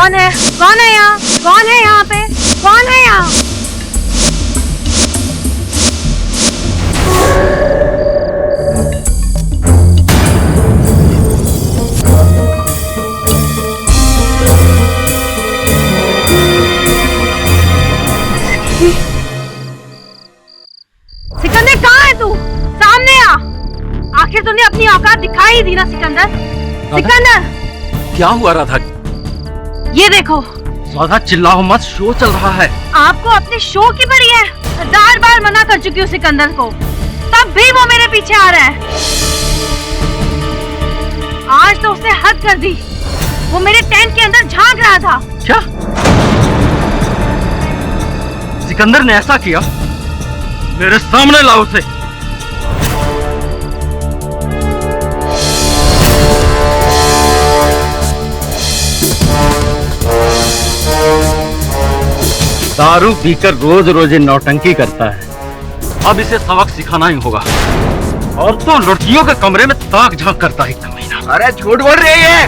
कौन है? कौन है यहाँ? कौन है यहाँ पे? कौन है यहाँ? सिकंदर कहाँ है तू? सामने आ। आखिर तूने अपनी औकात दिखाई दी ना सिकंदर। सिकंदर क्या हुआ राधा? ये देखो। राधा चिल्लाओ मत, शो चल रहा है। आपको अपने शो की पड़ी है? 1000 बार मना कर चुकी हूँ सिकंदर को, तब भी वो मेरे पीछे आ रहा है। आज तो उसने हद कर दी। वो मेरे टेंट के अंदर झांक रहा था। क्या? सिकंदर ने ऐसा किया? मेरे सामने लाओ उसे। दारू पीकर रोज रोज नौटंकी करता है, अब इसे सबक सिखाना ही होगा। और तो लड़कियों के कमरे में ताक झांक करता है कमीना। अरे झूठ बोल रही है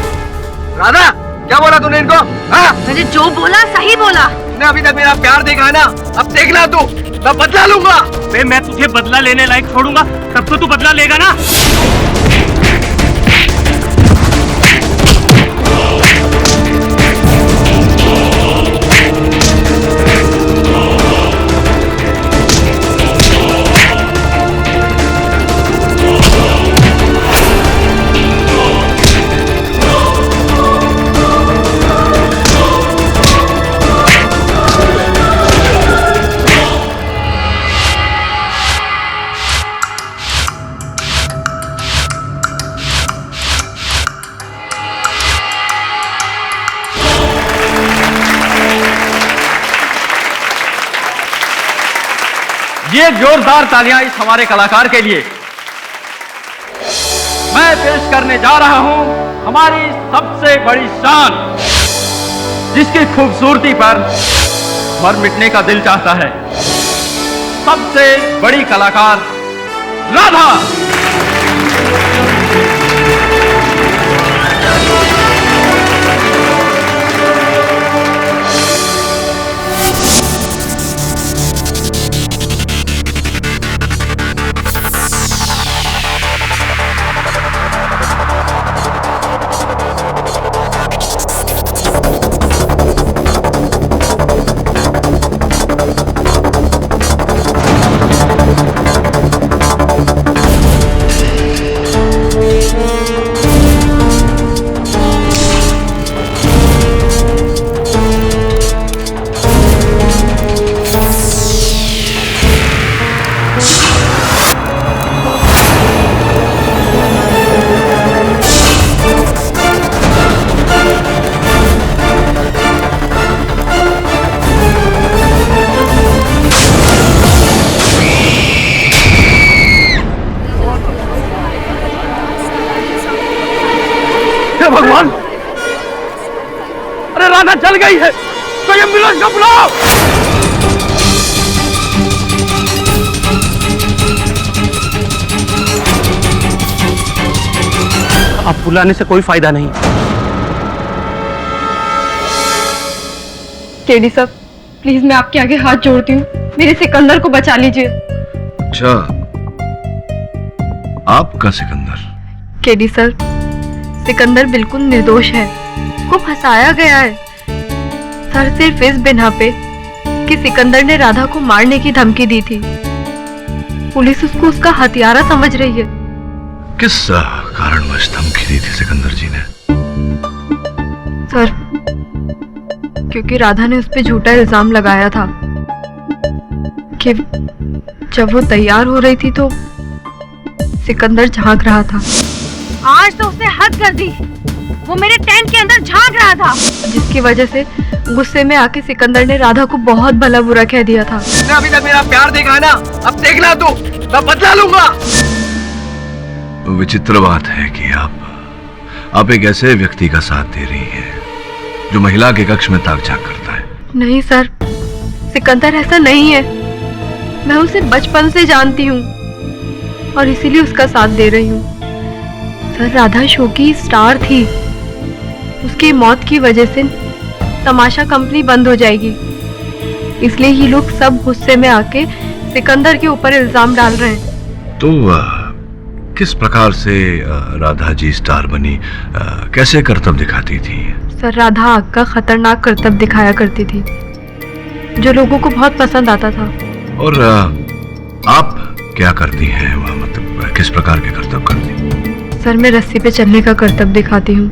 राधा, क्या बोला तूने इनको? हाँ? मैंने जो बोला सही बोला। तूने अभी तक मेरा प्यार देखा है ना, अब देखना तू, मैं बदला लूंगा। मैं तुझे बदला लेने लायक छोड़ूंगा तब तो तू बदला लेगा ना। ये जोरदार तालियां इस हमारे कलाकार के लिए। मैं पेश करने जा रहा हूं हमारी सबसे बड़ी शान, जिसकी खूबसूरती पर मर मिटने का दिल चाहता है। सबसे बड़ी कलाकार राधा। भगवान, अरे राधा जल गई है, तो एम्बुलेंस को बुलाओ। अब बुलाने से कोई फायदा नहीं। केडी साहब, प्लीज मैं आपके आगे हाथ जोड़ती हूँ, मेरे सिकंदर को बचा लीजिए। अच्छा, आपका सिकंदर? केडी सर, सिकंदर बिल्कुल निर्दोष है, को फंसाया गया है। सर सिर्फ इस बिना पे कि सिकंदर ने राधा को मारने की धमकी दी थी। पुलिस उसको उसका हथियारा समझ रही है। किस कारणवश धमकी दी थी सिकंदर जी ने? सर, क्योंकि राधा ने उस पे झूठा इल्जाम लगाया था कि जब वो तैयार हो रही थी तो सिकंदर झांक रहा था। आज तो उसने हद कर दी। वो मेरे टेंट के अंदर झांक रहा था, जिसकी वजह से गुस्से में आके सिकंदर ने राधा को बहुत भला बुरा कह दिया था। तूने अभी तक मेरा प्यार देखा है ना, अब देखना तू, मैं बदला लूंगा। विचित्र बात है कि आप एक ऐसे व्यक्ति का साथ दे रही हैं जो महिला के कक्ष में ताक झांक करता है। नहीं सर, सिकंदर ऐसा नहीं है। मैं उसे बचपन से जानती हूँ और इसीलिए उसका साथ दे रही हूँ। सर, राधा शो की स्टार थी। उसकी मौत की वजह से तमाशा कंपनी बंद हो जाएगी। इसलिए ये लोग सब गुस्से में आके सिकंदर के ऊपर इल्जाम डाल रहे हैं। तो किस प्रकार से राधा जी स्टार बनी, कैसे करतब दिखाती थी? सर, राधा आग का खतरनाक करतब दिखाया करती थी जो लोगों को बहुत पसंद आता था। और आप क्या करती हैं वह, मतलब किस प्रकार के करतब करती? सर, मैं रस्सी पे चलने का करतब दिखाती हूँ।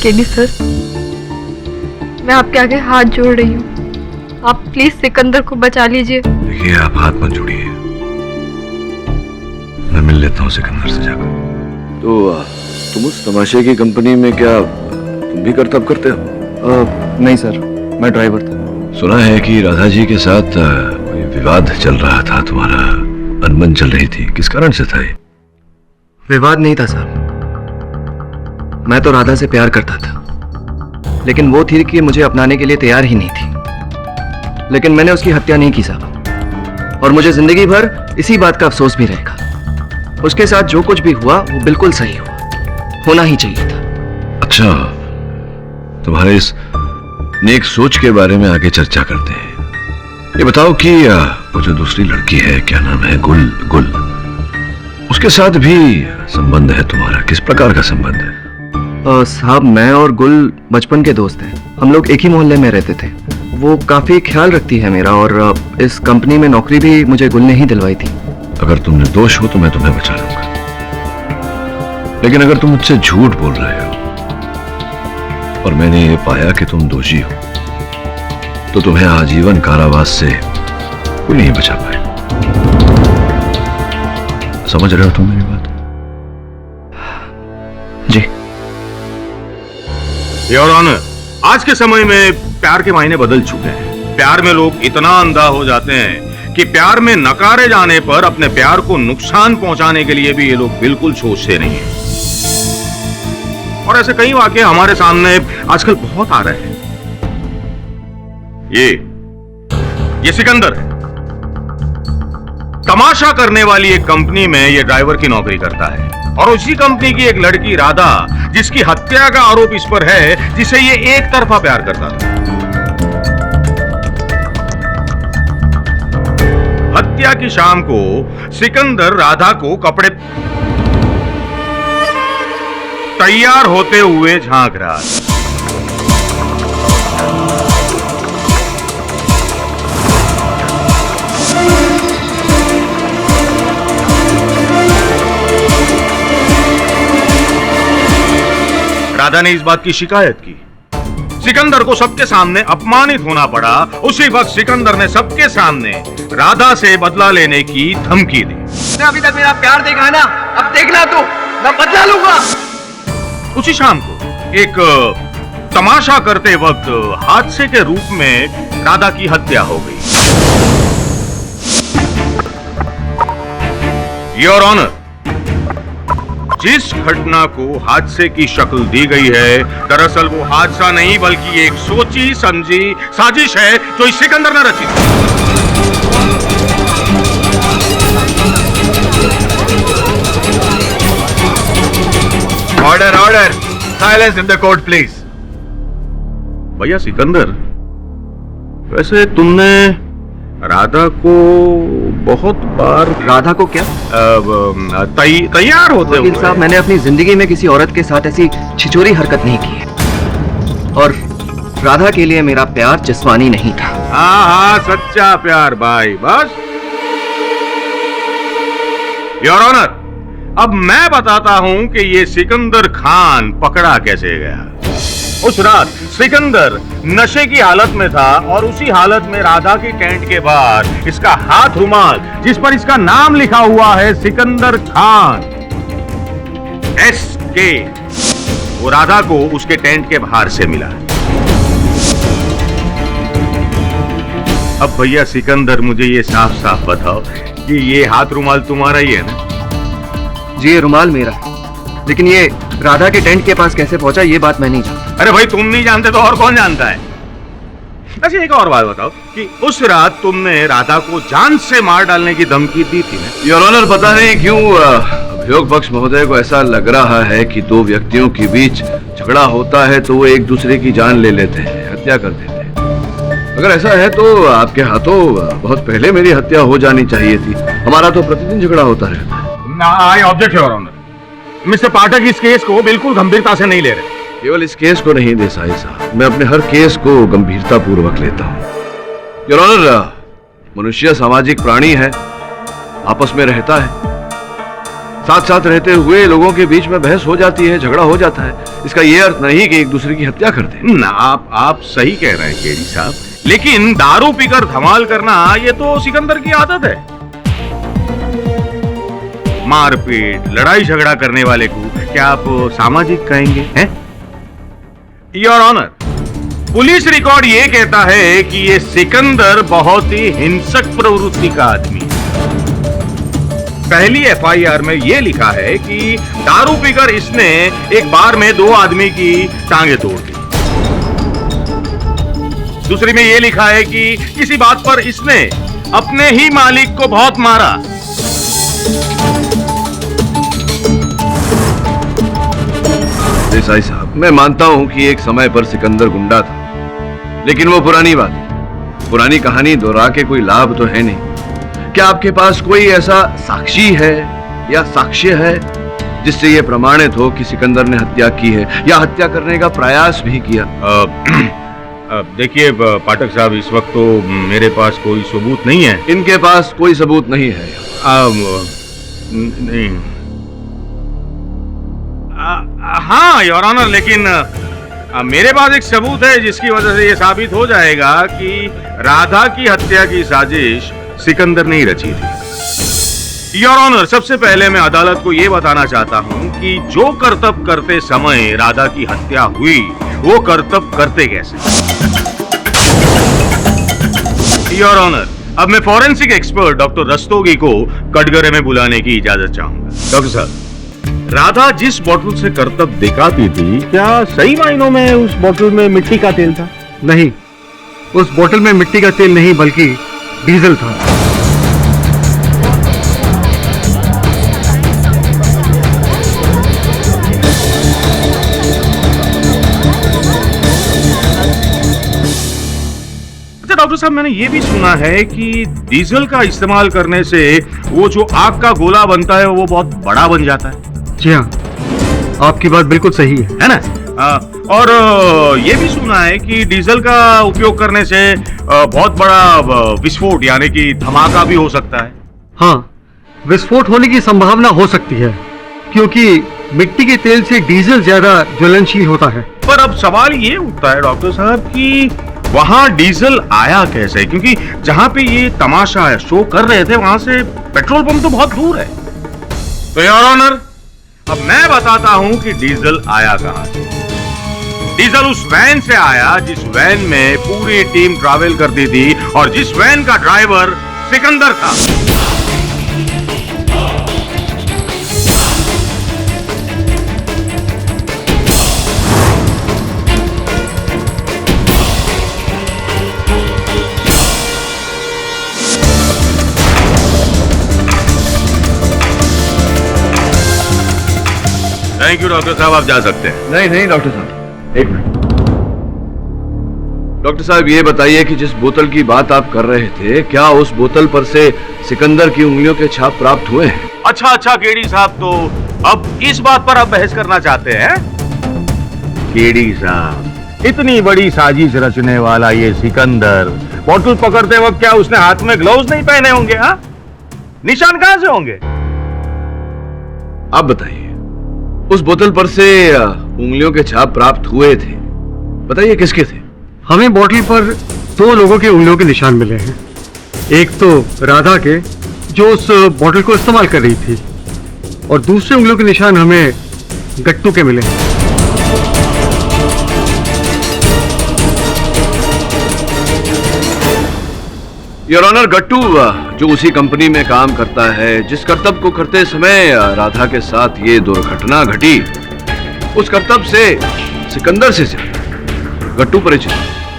केली सर, मैं आपके आगे हाथ जोड़ रही हूँ, आप प्लीज सिकंदर को बचा लीजिए। देखिए, आप हाथ मत जोड़िए, मैं मिल लेता हूँ सिकंदर से जाकर। तो तुम उस तमाशे की कंपनी में क्या तुम भी करतब करते हो? नहीं सर, मैं ड्राइवर था। सुना है कि राधा जी के साथ कोई विवाद चल रहा था, तुम्हारा अनबन चल रही थी, किस कारण से था ये? विवाद नहीं था साहब, मैं तो राधा से प्यार करता था, लेकिन वो थी कि मुझे अपनाने के लिए तैयार ही नहीं थी। लेकिन मैंने उसकी हत्या नहीं की साहब, और मुझे जिंदगी भर इसी बात का अफसोस भी रहेगा। उसके साथ जो कुछ भी हुआ वो बिल्कुल सही हुआ, होना ही चाहिए था। अच्छा, तुम्हारे इस नेक सोच के बारे में आगे चर्चा करते हैं। ये बताओ कि वो जो दूसरी लड़की है, क्या नाम है, गुल, उसके साथ भी संबंध है तुम्हारा? किस प्रकार का संबंध है? साहब, मैं और गुल बचपन के दोस्त हैं। हम लोग एक ही मोहल्ले में रहते थे। वो काफी ख्याल रखती है मेरा, और इस कंपनी में नौकरी भी मुझे गुल ने ही दिलवाई थी। अगर तुम निर्दोष हो तो मैं तुम्हें बचा लूंगा, लेकिन अगर तुम मुझसे झूठ बोल रहे हो और मैंने ये पाया कि तुम दोषी हो, तो तुम्हें आजीवन कारावास से कोई नहीं बचा पाए। समझ रहे हो तुम मेरी बात? जी। योर ऑनर, आज के समय में प्यार के मायने बदल चुके हैं। प्यार में लोग इतना अंधा हो जाते हैं कि प्यार में नकारे जाने पर अपने प्यार को नुकसान पहुंचाने के लिए भी ये लोग बिल्कुल सोचते नहीं हैं। और ऐसे कई वाकये हमारे सामने आजकल बहुत आ रहे हैं। ये सिकंदर है, तमाशा करने वाली एक कंपनी में ये ड्राइवर की नौकरी करता है, और उसी कंपनी की एक लड़की राधा, जिसकी हत्या का आरोप इस पर है, जिसे ये एक तरफा प्यार करता था। हत्या की शाम को सिकंदर राधा को कपड़े तैयार होते हुए झांक रहा था। राधा ने इस बात की शिकायत की। सिकंदर को सबके सामने अपमानित होना पड़ा। उसी वक्त सिकंदर ने सबके सामने राधा से बदला लेने की धमकी दी। अभी तक मेरा प्यार देखा है ना, अब देखना तू, मैं बदला लूंगा। उसी शाम को एक तमाशा करते वक्त हादसे के रूप में राधा की हत्या हो गई। योर ऑनर, जिस घटना को हादसे की शक्ल दी गई है, दरअसल वो हादसा नहीं बल्कि एक सोची समझी साजिश है जो इस सिकंदर ने रची थी। Order, order, silence in the court please. भैया सिकंदर, वैसे तुमने राधा को बहुत बार राधा को क्या? तैयार होते वकील साहब, मैंने अपनी जिंदगी में किसी औरत के साथ ऐसी छिचोरी हरकत नहीं की है, और राधा के लिए मेरा प्यार जिस्मानी नहीं था। हाँ, सच्चा प्यार भाई, बस। योर ऑनर, अब मैं बताता हूं कि ये सिकंदर खान पकड़ा कैसे गया। उस रात सिकंदर नशे की हालत में था, और उसी हालत में राधा की टेंट के बाहर इसका हाथ रुमाल, जिस पर इसका नाम लिखा हुआ है सिकंदर खान SK, वो राधा को उसके टेंट के बाहर से मिला। अब भैया सिकंदर, मुझे ये साफ साफ बताओ कि ये हाथ रुमाल तुम्हारा ही है ना? जी, ये रुमाल मेरा है, लेकिन ये राधा के टेंट के पास कैसे पहुंचा ये बात मैं नहीं जानता। अरे भाई, तुम नहीं जानते तो और कौन जानता है? अच्छा, एक और बात बताओ कि उस रात तुमने राधा को जान से मार डालने की धमकी दी थी ना? योर ऑनर, पता नहीं क्यों अभियोग पक्ष महोदय को ऐसा लग रहा है कि दो व्यक्तियों के बीच झगड़ा होता है तो वो एक दूसरे की जान ले लेते हैं, हत्या कर देते हैं। अगर ऐसा है तो आपके हाथों बहुत पहले मेरी हत्या हो जानी चाहिए थी। हमारा तो प्रतिदिन झगड़ा होता रहता है। I object your honour. Mister Pathak इस केस को बिल्कुल गंभीरता से नहीं ले रहे। केवल इस केस को नहीं देसाई साहब, मैं अपने हर केस को गंभीरता पूर्वक लेता हूँ। योर ऑनर, मनुष्य सामाजिक प्राणी है, आपस में रहता है, साथ साथ रहते हुए लोगों के बीच में बहस हो जाती है, झगड़ा हो जाता है। इसका यह अर्थ नहीं कि एक दूसरे की हत्या कर दें। ना, आप सही कह रहे हैं केडी साहब, लेकिन दारू पीकर धमाल करना ये तो सिकंदर की आदत है। मारपीट, लड़ाई झगड़ा करने वाले को क्या आप सामाजिक कहेंगे? हैं? योर ऑनर, पुलिस रिकॉर्ड ये कहता है कि ये सिकंदर बहुत ही हिंसक प्रवृत्ति का आदमी है। पहली एफआईआर में यह लिखा है कि दारू पीकर इसने एक बार में 2 आदमी की टांगे तोड़ दी। दूसरी में यह लिखा है कि किसी बात पर इसने अपने ही मालिक को बहुत मारा। देसाई साहब, मैं मानता हूं कि एक समय पर सिकंदर गुंडा था, लेकिन वो पुरानी बात है। पुरानी कहानी दोहरा के कोई लाभ तो है नहीं। क्या आपके पास कोई ऐसा साक्षी है या साक्ष्य है जिससे यह प्रमाणित हो कि सिकंदर ने हत्या की है या हत्या करने का प्रयास भी किया? देखिए पाठक साहब, इस वक्त तो मेरे पास कोई सबूत नहीं है। इनके पास कोई सबूत नहीं है? नहीं। हाँ योर ऑनर, लेकिन मेरे पास एक सबूत है जिसकी वजह से यह साबित हो जाएगा कि राधा की हत्या की साजिश सिकंदर ने ही रची थी। योर ऑनर, सबसे पहले मैं अदालत को यह बताना चाहता हूं कि जो करतब करते समय राधा की हत्या हुई, वो करतब करते कैसे। योर ऑनर, अब मैं फॉरेंसिक एक्सपर्ट डॉक्टर रस्तोगी को कटघरे में बुलाने की इजाजत चाहूंगा। डॉक्टर साहब, राधा जिस बोतल से करतब दिखाती थी, क्या सही मायनों में उस बोतल में मिट्टी का तेल था? नहीं, उस बोतल में मिट्टी का तेल नहीं बल्कि डीजल था। अच्छा डॉक्टर साहब, मैंने ये भी सुना है कि डीजल का इस्तेमाल करने से वो जो आग का गोला बनता है वो बहुत बड़ा बन जाता है। जी हाँ, आपकी बात बिल्कुल सही है ना? और ये भी सुना है कि डीजल का उपयोग करने से बहुत बड़ा विस्फोट यानी कि धमाका भी हो सकता है। हाँ, विस्फोट होने की संभावना हो सकती है क्योंकि मिट्टी के तेल से डीजल ज्यादा ज्वलनशील होता है। पर अब सवाल ये उठता है डॉक्टर साहब कि वहां डीजल आया कैसे, क्योंकि जहां पे ये तमाशा शो कर रहे थे वहां से पेट्रोल पंप तो बहुत दूर है। तो योर ऑनर, अब मैं बताता हूं कि डीजल आया कहां से। डीजल उस वैन से आया जिस वैन में पूरी टीम ट्रैवल करती थी और जिस वैन का ड्राइवर सिकंदर था। थैंक यू डॉक्टर साहब, आप जा सकते हैं। नहीं नहीं डॉक्टर साहब, एक मिनट। डॉक्टर साहब, ये बताइए कि जिस बोतल की बात आप कर रहे थे, क्या उस बोतल पर से सिकंदर की उंगलियों के छाप प्राप्त हुए हैं? अच्छा केडी साहब, तो अब इस बात पर आप बहस करना चाहते हैं? केडी साहब, इतनी बड़ी साजिश रचने वाला ये सिकंदर बोतल पकड़ते वक्त क्या उसने हाथ में ग्लव्स नहीं पहने होंगे? हाँ, निशान कहां से होंगे? आप बताइए, उस बोतल पर से उंगलियों के छाप प्राप्त हुए थे, बताइए किसके थे? हमें बोतल पर 2 लोगों के उंगलियों के निशान मिले हैं। एक तो राधा के, जो उस बोतल को इस्तेमाल कर रही थी, और दूसरे उंगलियों के निशान हमें गट्टू के मिले हैं। योर ऑनर, गट्टू जो उसी कंपनी में काम करता है जिस करतब को करते समय राधा के साथ ये दुर्घटना घटी, उस करतब से सिकंदर से गट्टू परिचित,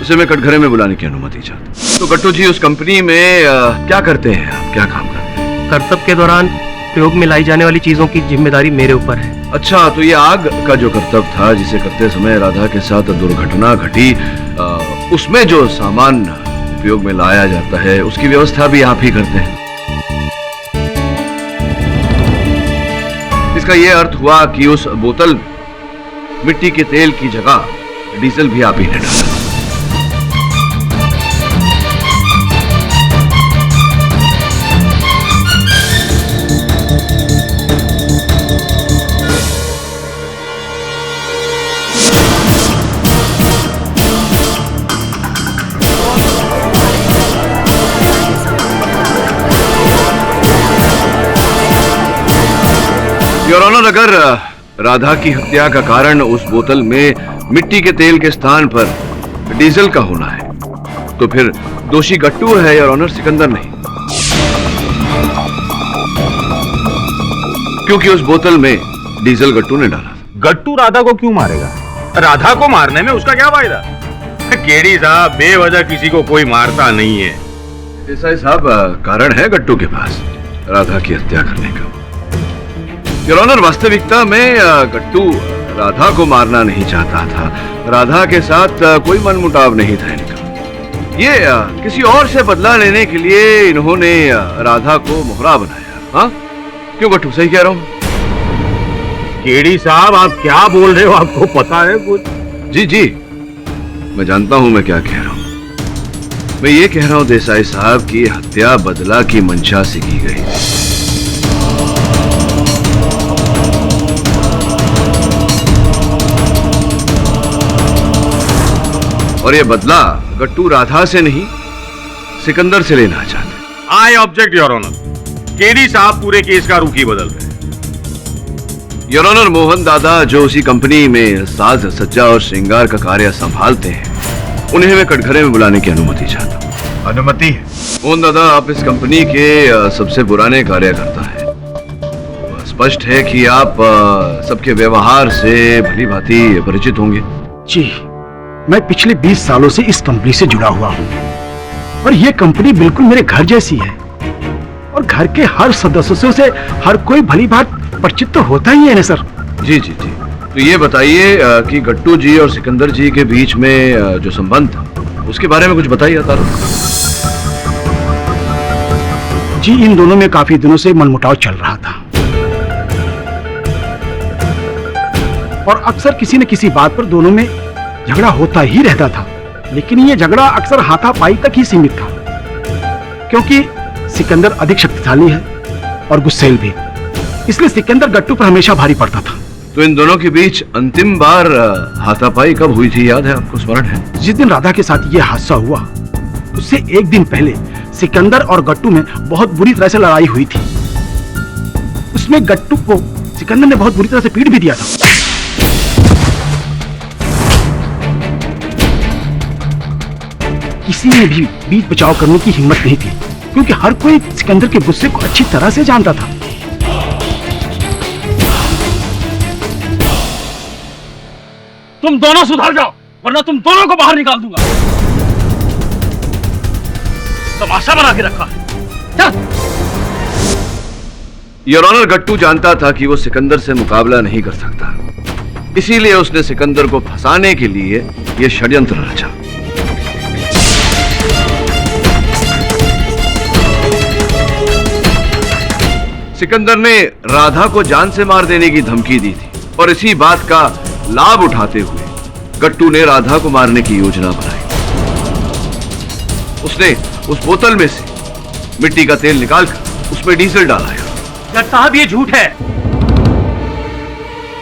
उसे मैं कटघरे में बुलाने की अनुमति चाहता। तो गट्टू जी, उस कंपनी में क्या करते हैं आप, क्या काम करते हैं? करतब के दौरान प्रयोग में लाई जाने वाली चीजों की जिम्मेदारी मेरे ऊपर है। अच्छा, तो ये आग का जो करतब था जिसे करते समय राधा के साथ दुर्घटना घटी, उसमें जो सामान उपयोग में लाया जाता है उसकी व्यवस्था भी आप ही करते हैं। इसका यह अर्थ हुआ कि उस बोतल में मिट्टी के तेल की जगह डीजल भी आप ही ने डाला। योर ऑनर, अगर राधा की हत्या का कारण उस बोतल में मिट्टी के तेल के स्थान पर डीजल का होना है, तो फिर दोषी गट्टू है योर ऑनर, सिकंदर नहीं। क्योंकि उस बोतल में डीजल गट्टू ने डाला। गट्टू राधा को क्यों मारेगा? राधा को मारने में उसका क्या फायदा? केडी साहब, बेवजह किसी को कोई मारता नहीं है। देसाई साहब, कारण है गट्टू के पास राधा की हत्या करने का। योर ऑनर, वास्तविकता में गट्टू राधा को मारना नहीं चाहता था। राधा के साथ कोई मनमुटाव नहीं था इनका। ये किसी और से बदला लेने के लिए इन्होंने राधा को मोहरा बनाया। हाँ, क्यों गट्टू, सही कह रहा हूं? केडी साहब, आप क्या बोल रहे हो? आपको पता है कुछ? जी जी, मैं जानता हूं मैं क्या कह रहा हूं। मैं ये कह रहा हूं देसाई साहब की हत्या बदला की मंशा से की गई। और ये बदला गट्टू राधा से नहीं, सिकंदर से लेना चाहते। I object your honour. K साहब पूरे केस का रुख ही बदल रहे हैं। योर ऑनर, मोहन दादा जो उसी कंपनी में साज सज्जा और श्रृंगार का कार्य संभालते हैं, उन्हें मैं कटघरे में बुलाने की अनुमति चाहता हूँ। अनुमति है? मोहन दादा, आप इस कंपनी के सबसे पुराने कार्यकर्ता हैं। स्पष्ट है कि आप सबके व्यवहार से भली भांति परिचित होंगे। जी, मैं पिछले 20 सालों से इस कंपनी से जुड़ा हुआ हूँ और ये कंपनी बिल्कुल मेरे घर जैसी है और घर के हर सदस्यों से हर कोई भली भांति परिचित तो होता ही है ना सर। जी जी जी, तो ये बताइए कि गट्टू जी और सिकंदर जी के बीच में जो संबंध था उसके बारे में कुछ बताइए। जी, इन दोनों में काफी दिनों से मनमुटाव चल रहा था और अक्सर किसी न किसी बात पर दोनों में झगड़ा होता ही रहता था। लेकिन ये झगड़ा अक्सर हाथापाई तक ही सीमित था, क्योंकि सिकंदर अधिक शक्तिशाली है और गुस्सैल भी, इसलिए सिकंदर गट्टू पर हमेशा भारी पड़ता था। तो इन दोनों के बीच अंतिम बार हाथापाई कब हुई थी, याद है आपको, स्मरण है? जिस दिन राधा के साथ ये हादसा हुआ उससे एक दिन पहले सिकंदर और गट्टू में बहुत बुरी तरह से लड़ाई हुई थी। उसमें गट्टू को सिकंदर ने बहुत बुरी तरह से पीट भी दिया था। किसी ने भी बीच बचाव करने की हिम्मत नहीं थी, क्योंकि हर कोई सिकंदर के गुस्से को अच्छी तरह से जानता था। तुम दोनों सुधर जाओ, वरना तुम दोनों को बाहर निकाल दूंगा। तमाशा बना के रखा है। चल। योर ऑनर, गट्टू जानता था कि वो सिकंदर से मुकाबला नहीं कर सकता, इसीलिए उसने सिकंदर को फंसाने के लिए यह षड्यंत्र रचा। सिकंदर ने राधा को जान से मार देने की धमकी दी थी और इसी बात का लाभ उठाते हुए गट्टू ने राधा को मारने की योजना बनाई। उसने उस बोतल में से मिट्टी का तेल निकालकर उसमें डीजल डाला। जज साहब, ये झूठ है।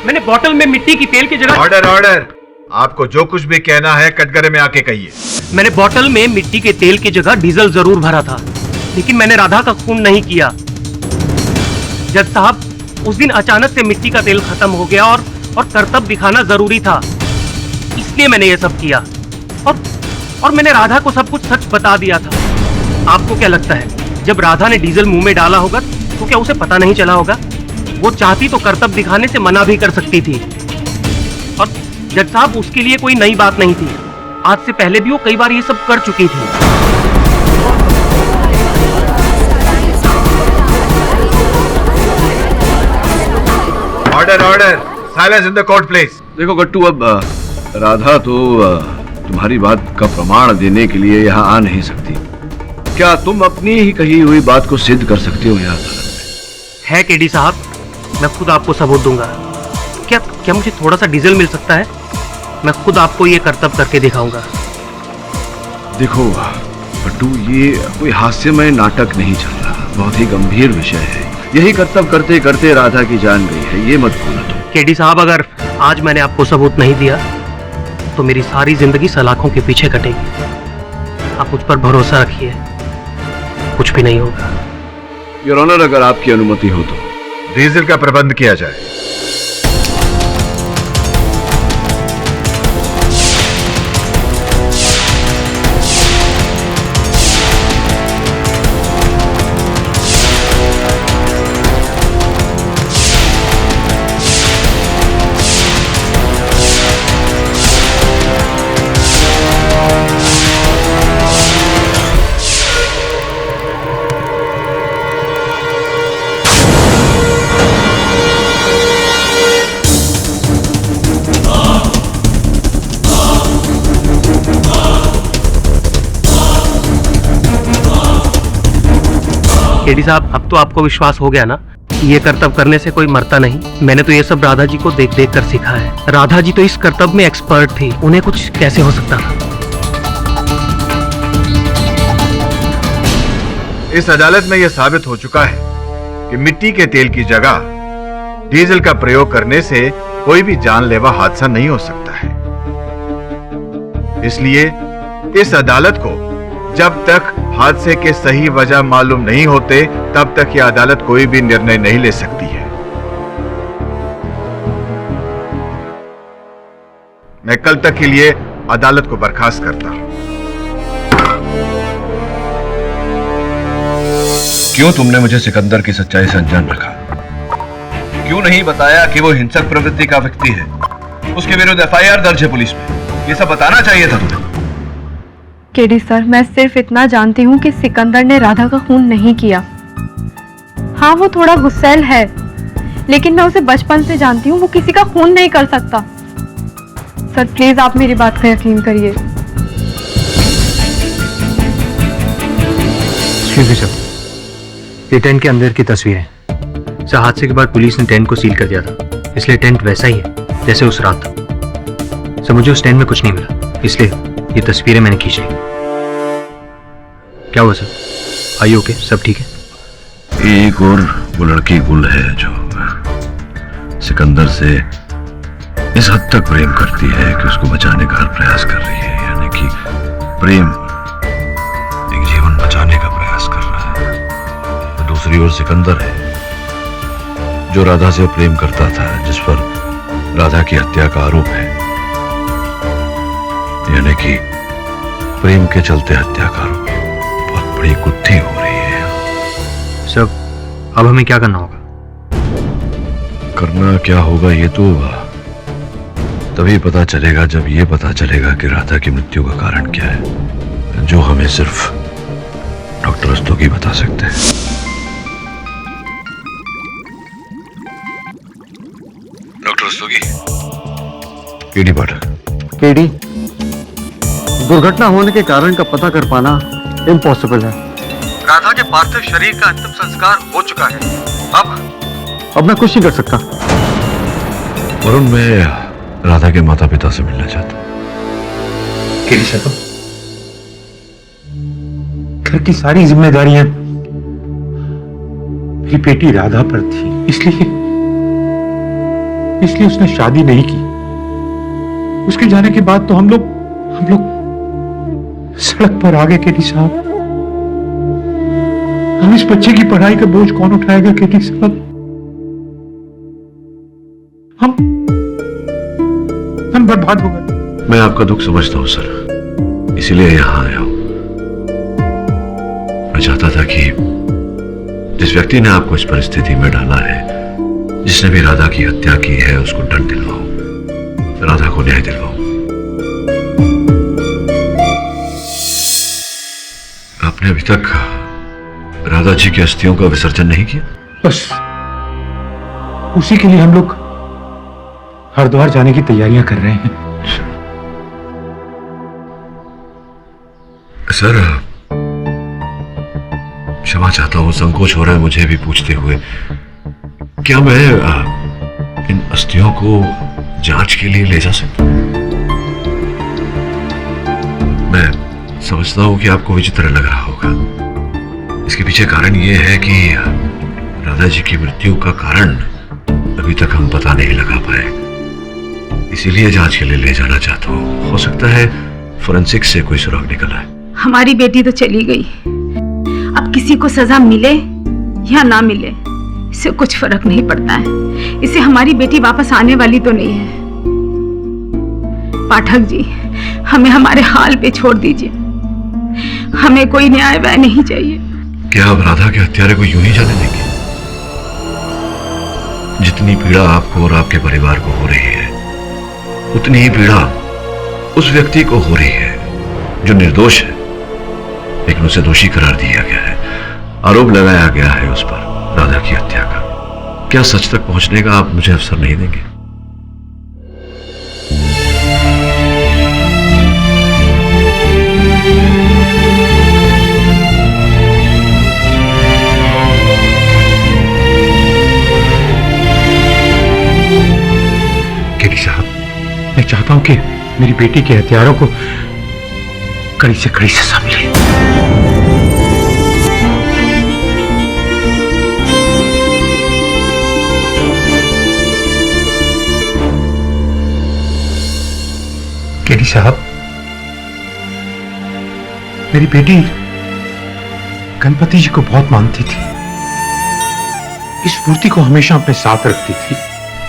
मैंने बोतल में मिट्टी की तेल की जगह... ऑर्डर ऑर्डर, आपको जो कुछ भी कहना है कटघरे में आके कहिए। मैंने बोतल में मिट्टी के तेल की जगह डीजल जरूर भरा था, लेकिन मैंने राधा का खून नहीं किया। जज साहब, उस दिन अचानक से मिट्टी का तेल खत्म हो गया और करतब दिखाना जरूरी था, इसलिए मैंने ये सब किया और मैंने राधा को सब कुछ सच बता दिया था। आपको क्या लगता है, जब राधा ने डीजल मुंह में डाला होगा तो क्या उसे पता नहीं चला होगा? वो चाहती तो करतब दिखाने से मना भी कर सकती थी। और जज साहब, उसके लिए कोई नई बात नहीं थी। आज से पहले भी वो कई बार ये सब कर चुकी थी। Order order, silence in the court please. देखो गट्टू, अब राधा तो तुम्हारी बात का प्रमाण देने के लिए यहाँ आ नहीं सकती। क्या तुम अपनी ही कही हुई बात को सिद्ध कर सकते हो यहाँ अदालत में? है केडी साहब, मैं खुद आपको सबूत दूंगा। क्या क्या मुझे थोड़ा सा डीजल मिल सकता है? मैं खुद आपको ये करतब करके दिखाऊंगा। देखो गट्टू, ये कोई हास्यमय नाटक नहीं चल रहा, बहुत ही गंभीर विषय है। यही करतब करते करते राधा की जान गई है, ये मत भूलना तुम। केडी साहब, अगर आज मैंने आपको सबूत नहीं दिया तो मेरी सारी जिंदगी सलाखों के पीछे कटेगी। आप मुझ पर भरोसा रखिए, कुछ भी नहीं होगा। योर ऑनर, अगर आपकी अनुमति हो तो डीजल का प्रबंध किया जाए। केडी साहब, अब तो आपको विश्वास हो गया ना कि ये करतब करने से कोई मरता नहीं। मैंने तो ये सब राधा जी को देख देख कर सीखा है। राधा जी तो इस करतब में एक्सपर्ट थी, उन्हें कुछ कैसे हो सकता था। इस अदालत में यह साबित हो चुका है कि मिट्टी के तेल की जगह डीजल का प्रयोग करने से कोई भी जानलेवा हादसा नहीं हो सकता है। इसलिए इस अदालत को जब तक हादसे के सही वजह मालूम नहीं होते तब तक यह अदालत कोई भी निर्णय नहीं ले सकती है। मैं कल तक के लिए अदालत को बर्खास्त करता हूं। क्यों तुमने मुझे सिकंदर की सच्चाई से अनजान रखा? क्यों नहीं बताया कि वो हिंसक प्रवृत्ति का व्यक्ति है, उसके विरुद्ध एफआईआर दर्ज है पुलिस में? ये सब बताना चाहिए था तुम्हें। केडी सर, मैं सिर्फ इतना जानती हूँ कि सिकंदर ने राधा का खून नहीं किया। हाँ, वो थोड़ा गुस्सैल है, लेकिन मैं उसे बचपन से जानती हूँ, वो किसी का खून नहीं कर सकता। सर प्लीज आप मेरी बात पर यकीन करिए। सर, ये टेंट के अंदर की तस्वीर है। सर, हादसे के बाद पुलिस ने टेंट को सील कर दिया था, इसलिए टेंट वैसा ही है जैसे उस रात था। सर, मुझे उस टेंट में कुछ नहीं मिला, इसलिए ये तस्वीरें मैंने खींच ली। क्या हुआ सर? आइए, ओके, सब ठीक है? एक और वो लड़की गुल है जो सिकंदर से इस हद तक प्रेम करती है कि उसको बचाने का हर प्रयास कर रही है। यानी कि प्रेम एक जीवन बचाने का प्रयास कर रहा है। दूसरी ओर सिकंदर है जो राधा से प्रेम करता था, जिस पर राधा की हत्या का आरोप है। यानी कि प्रेम के चलते हत्या का आरोप। बहुत बड़ी गुत्थी हो रही है। सर, अब हमें क्या करना होगा? करना क्या होगा ये तो तभी पता चलेगा जब ये पता चलेगा कि राधा की मृत्यु का कारण क्या है, जो हमें सिर्फ डॉक्टर रस्तोगी बता सकते हैं। डॉक्टर रस्तोगी। केडी पाठक। केडी, दुर्घटना होने के कारण का पता कर पाना इम्पॉसिबल है। राधा के पार्थिव शरीर का अंतिम संस्कार हो चुका है। अब मैं कुछ नहीं कर सकता। वरुण, मैं राधा के माता पिता से मिलना चाहता हूं। केडी साहब, घर की सारी जिम्मेदारियां मेरी बेटी राधा पर थी, इसलिए उसने शादी नहीं की। उसके जाने के बाद तो हम लोग सड़क पर आ गए। केडी साहब, हम इस बच्चे की पढ़ाई का बोझ कौन उठाएगा? केडी साहब, हम बर्बाद हो गए। मैं आपका दुख समझता हूं सर, इसीलिए यहां आया हूं। मैं चाहता था कि जिस व्यक्ति ने आपको इस परिस्थिति में डाला है, जिसने भी राधा की हत्या की है, उसको दंड दिलवाऊं, राधा को न्याय दिलवाऊं। आपने अभी तक राधा जी की अस्थियों का विसर्जन नहीं किया? बस उसी के लिए हम लोग हरिद्वार जाने की तैयारियां कर रहे हैं। सर, क्षमा चाहता हूं, संकोच हो रहा है मुझे भी पूछते हुए। क्या मैं इन अस्थियों को जांच के लिए ले जा सकता हूं? मैं समझता हूं कि आपको विचित्र लग रहा होगा। इसके पीछे कारण यह है कि राधा जी की मृत्यु का कारण अभी तक हम पता नहीं लगा पाए, इसीलिए जांच के लिए ले जाना चाहता हूं। हो सकता है फोरेंसिक से कोई सुराग निकल आए। हमारी बेटी तो चली गई, अब किसी को सजा मिले या ना मिले इससे कुछ फर्क नहीं पड़ता है। इससे हमारी बेटी वापस आने वाली तो नहीं है। पाठक जी, हमें हमारे हाल पे छोड़ दीजिए, हमें कोई न्याय वह नहीं चाहिए। क्या आप राधा के हत्यारे को यूं ही जाने देंगे? जितनी पीड़ा आपको और आपके परिवार को हो रही है, उतनी ही पीड़ा उस व्यक्ति को हो रही है जो निर्दोष है, लेकिन उसे दोषी करार दिया गया है। आरोप लगाया गया है उस पर राधा की हत्या का। क्या सच तक पहुंचने का आप मुझे अवसर नहीं देंगे? केडी साहब, मैं चाहता हूं कि मेरी बेटी के हत्यारों को कड़ी से कड़ी सजा मिले। केडी साहब, मेरी बेटी गणपति जी को बहुत मानती थी। इस मूर्ति को हमेशा अपने साथ रखती थी।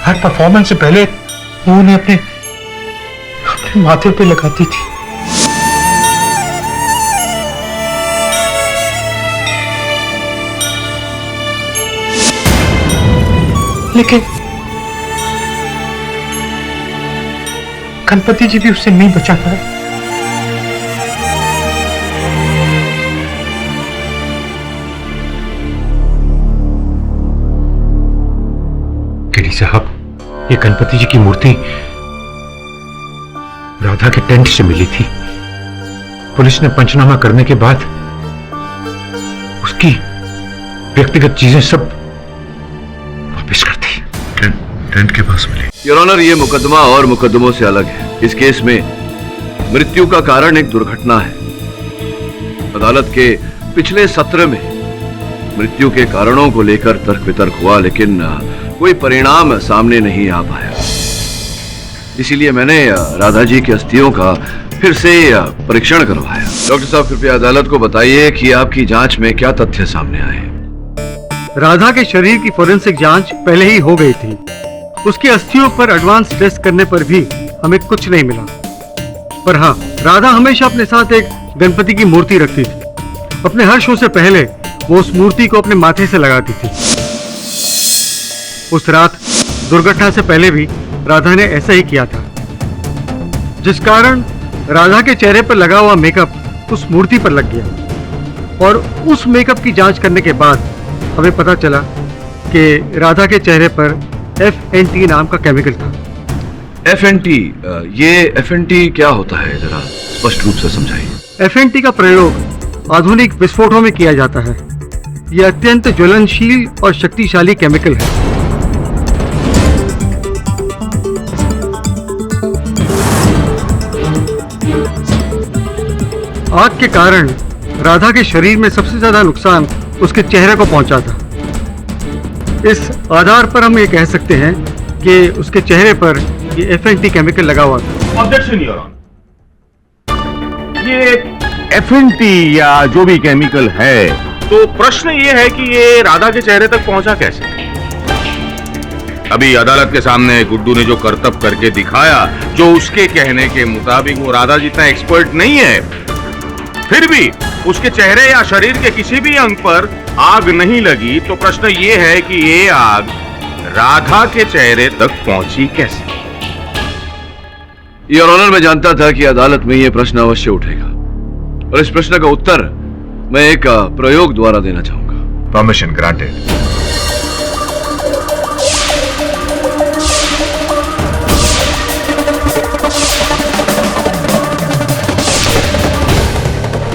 हर परफॉर्मेंस से पहले वो उन्हें अपने माथे पे लगाती थी। लेकिन गणपति जी भी उससे नहीं बचा पाए। केडी साहब, ये गणपति जी की मूर्ति राधा के टेंट से मिली थी। पुलिस ने पंचनामा करने के बाद उसकी व्यक्तिगत चीजें सब वापस कर दी। टेंट के पास मिली। योर ऑनर, ये मुकदमा और मुकदमों से अलग है। इस केस में मृत्यु का कारण एक दुर्घटना है। अदालत के पिछले सत्र में मृत्यु के कारणों को लेकर तर्क वितर्क हुआ, लेकिन कोई परिणाम सामने नहीं आ पाया। इसीलिए मैंने राधा जी की अस्थियों का फिर से परीक्षण करवाया। डॉक्टर साहब, कृपया अदालत को बताइए कि आपकी जांच में क्या तथ्य सामने आए। राधा के शरीर की फोरेंसिक जांच पहले ही हो गई थी। उसकी अस्थियों पर एडवांस टेस्ट करने पर भी हमें कुछ नहीं मिला। पर हाँ, राधा हमेशा अपने साथ एक गणपति की मूर्ति रखती थी। अपने हर शो से पहले वो उस मूर्ति को अपने माथे से लगाती थी। उस रात दुर्घटना से पहले भी राधा ने ऐसा ही किया था, जिस कारण राधा के चेहरे पर लगा हुआ मेकअप उस मूर्ति पर लग गया। और उस मेकअप की जांच करने के बाद हमें पता चला कि राधा के चेहरे पर FNT नाम का केमिकल था। FNT, ये FNT क्या होता है, जरा स्पष्ट रूप से समझाइए। FNT का प्रयोग आधुनिक विस्फोटों में किया जाता है। यह अत्यंत ज्वलनशील और शक्तिशाली केमिकल है। आग के कारण राधा के शरीर में सबसे ज्यादा नुकसान उसके चेहरे को पहुंचा था। इस आधार पर हम ये कह सकते हैं कि उसके चेहरे पर ये FNT केमिकल लगा हुआ था। ऑब्जेक्शन योर ऑनर, ये FNT या जो भी केमिकल है, तो प्रश्न ये है कि ये राधा के चेहरे तक पहुंचा कैसे? अभी अदालत के सामने गुड्डू ने जो करतब करके दिखाया, जो उसके कहने के मुताबिक वो राधा जितना एक्सपर्ट नहीं है, फिर भी उसके चेहरे या शरीर के किसी भी अंग पर आग नहीं लगी, तो प्रश्न ये है कि ये आग राधा के चेहरे तक पहुंची कैसे? योर ऑनर, मैं जानता था कि अदालत में यह प्रश्न अवश्य उठेगा, और इस प्रश्न का उत्तर मैं एक प्रयोग द्वारा देना चाहूंगा। Permission granted.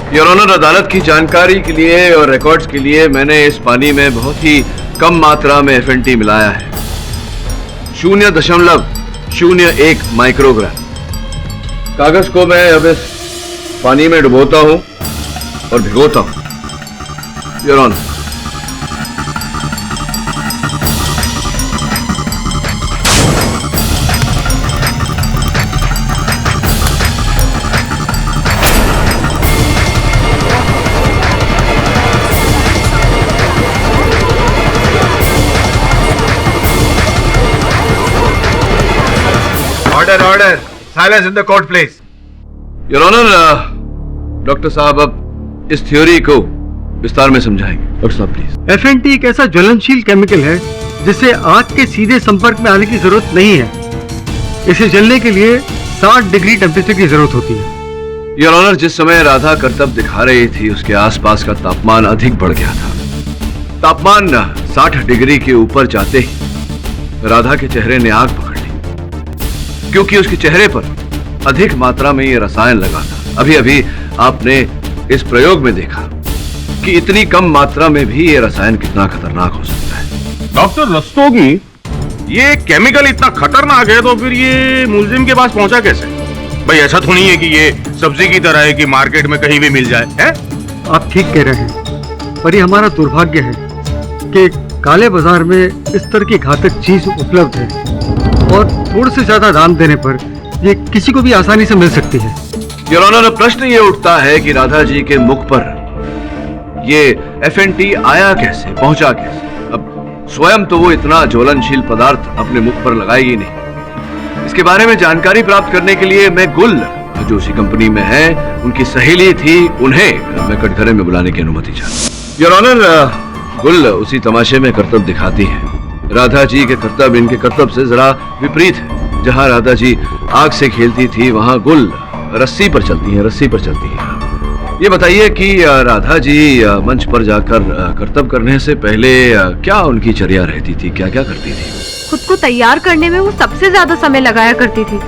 योर ऑनर, अदालत की जानकारी के लिए और रिकॉर्ड्स के लिए मैंने इस पानी में बहुत ही कम मात्रा में FNT मिलाया है, 0.01 माइक्रोग्राम। कागज को मैं अब इस पानी में डुबोता हूं और भिगोता हूं। Your honour, order, silence in the court please. Your honour, doctor साहब अब इस थ्योरी को विस्तार में समझाएंगे। डॉक्टर साहब प्लीज। FNT एक ऐसा ज्वलनशील केमिकल है जिसे आग के सीधे संपर्क में आने की जरूरत नहीं है। इसे जलने के लिए 60 डिग्री टेम्परेचर की जरूरत होती है। योर ऑनर, जिस समय राधा करतब दिखा रही थी उसके आसपास का तापमान अधिक बढ़ गया था। तापमान 60 डिग्री के ऊपर जाते ही राधा के चेहरे ने आग पकड़ ली, क्योंकि उसके चेहरे पर अधिक मात्रा में ये रसायन लगा था। अभी अभी आपने इस प्रयोग में देखा कि इतनी कम मात्रा में भी ये रसायन कितना खतरनाक हो सकता है। डॉक्टर रस्तोगी, ये केमिकल इतना खतरनाक है तो फिर ये मुलजिम के पास पहुंचा कैसे? भाई ऐसा तो नहीं है कि ये सब्जी की तरह है कि मार्केट में कहीं भी मिल जाए, है? आप ठीक कह रहे हैं, पर ये हमारा दुर्भाग्य है कि काले बाजार में इस तरह की घातक चीज उपलब्ध है और थोड़े से ज्यादा दाम देने पर ये किसी को भी आसानी से मिल सकती है। योर ऑनर, प्रश्न ये उठता है कि राधा जी के मुख पर ये FNT आया कैसे, पहुंचा कैसे? अब स्वयं तो वो इतना ज्वलनशील पदार्थ अपने मुख पर लगाएगी नहीं। इसके बारे में जानकारी प्राप्त करने के लिए मैं गुल, जो उसी कंपनी में है, उनकी सहेली थी, उन्हें मैं कटघरे में बुलाने की अनुमति चाहता। योर ऑनर, गुल उसी तमाशे में करतब दिखाती है। राधा जी के करतब इनके करतब से जरा विपरीत है। जहां राधा जी आग से खेलती थी वहां गुल रस्सी पर चलती हैं। ये बताइए कि राधा जी मंच पर जाकर करतब करने से पहले क्या उनकी चर्या रहती थी, क्या क्या करती थी? खुद को तैयार करने में वो सबसे ज्यादा समय लगाया करती थी।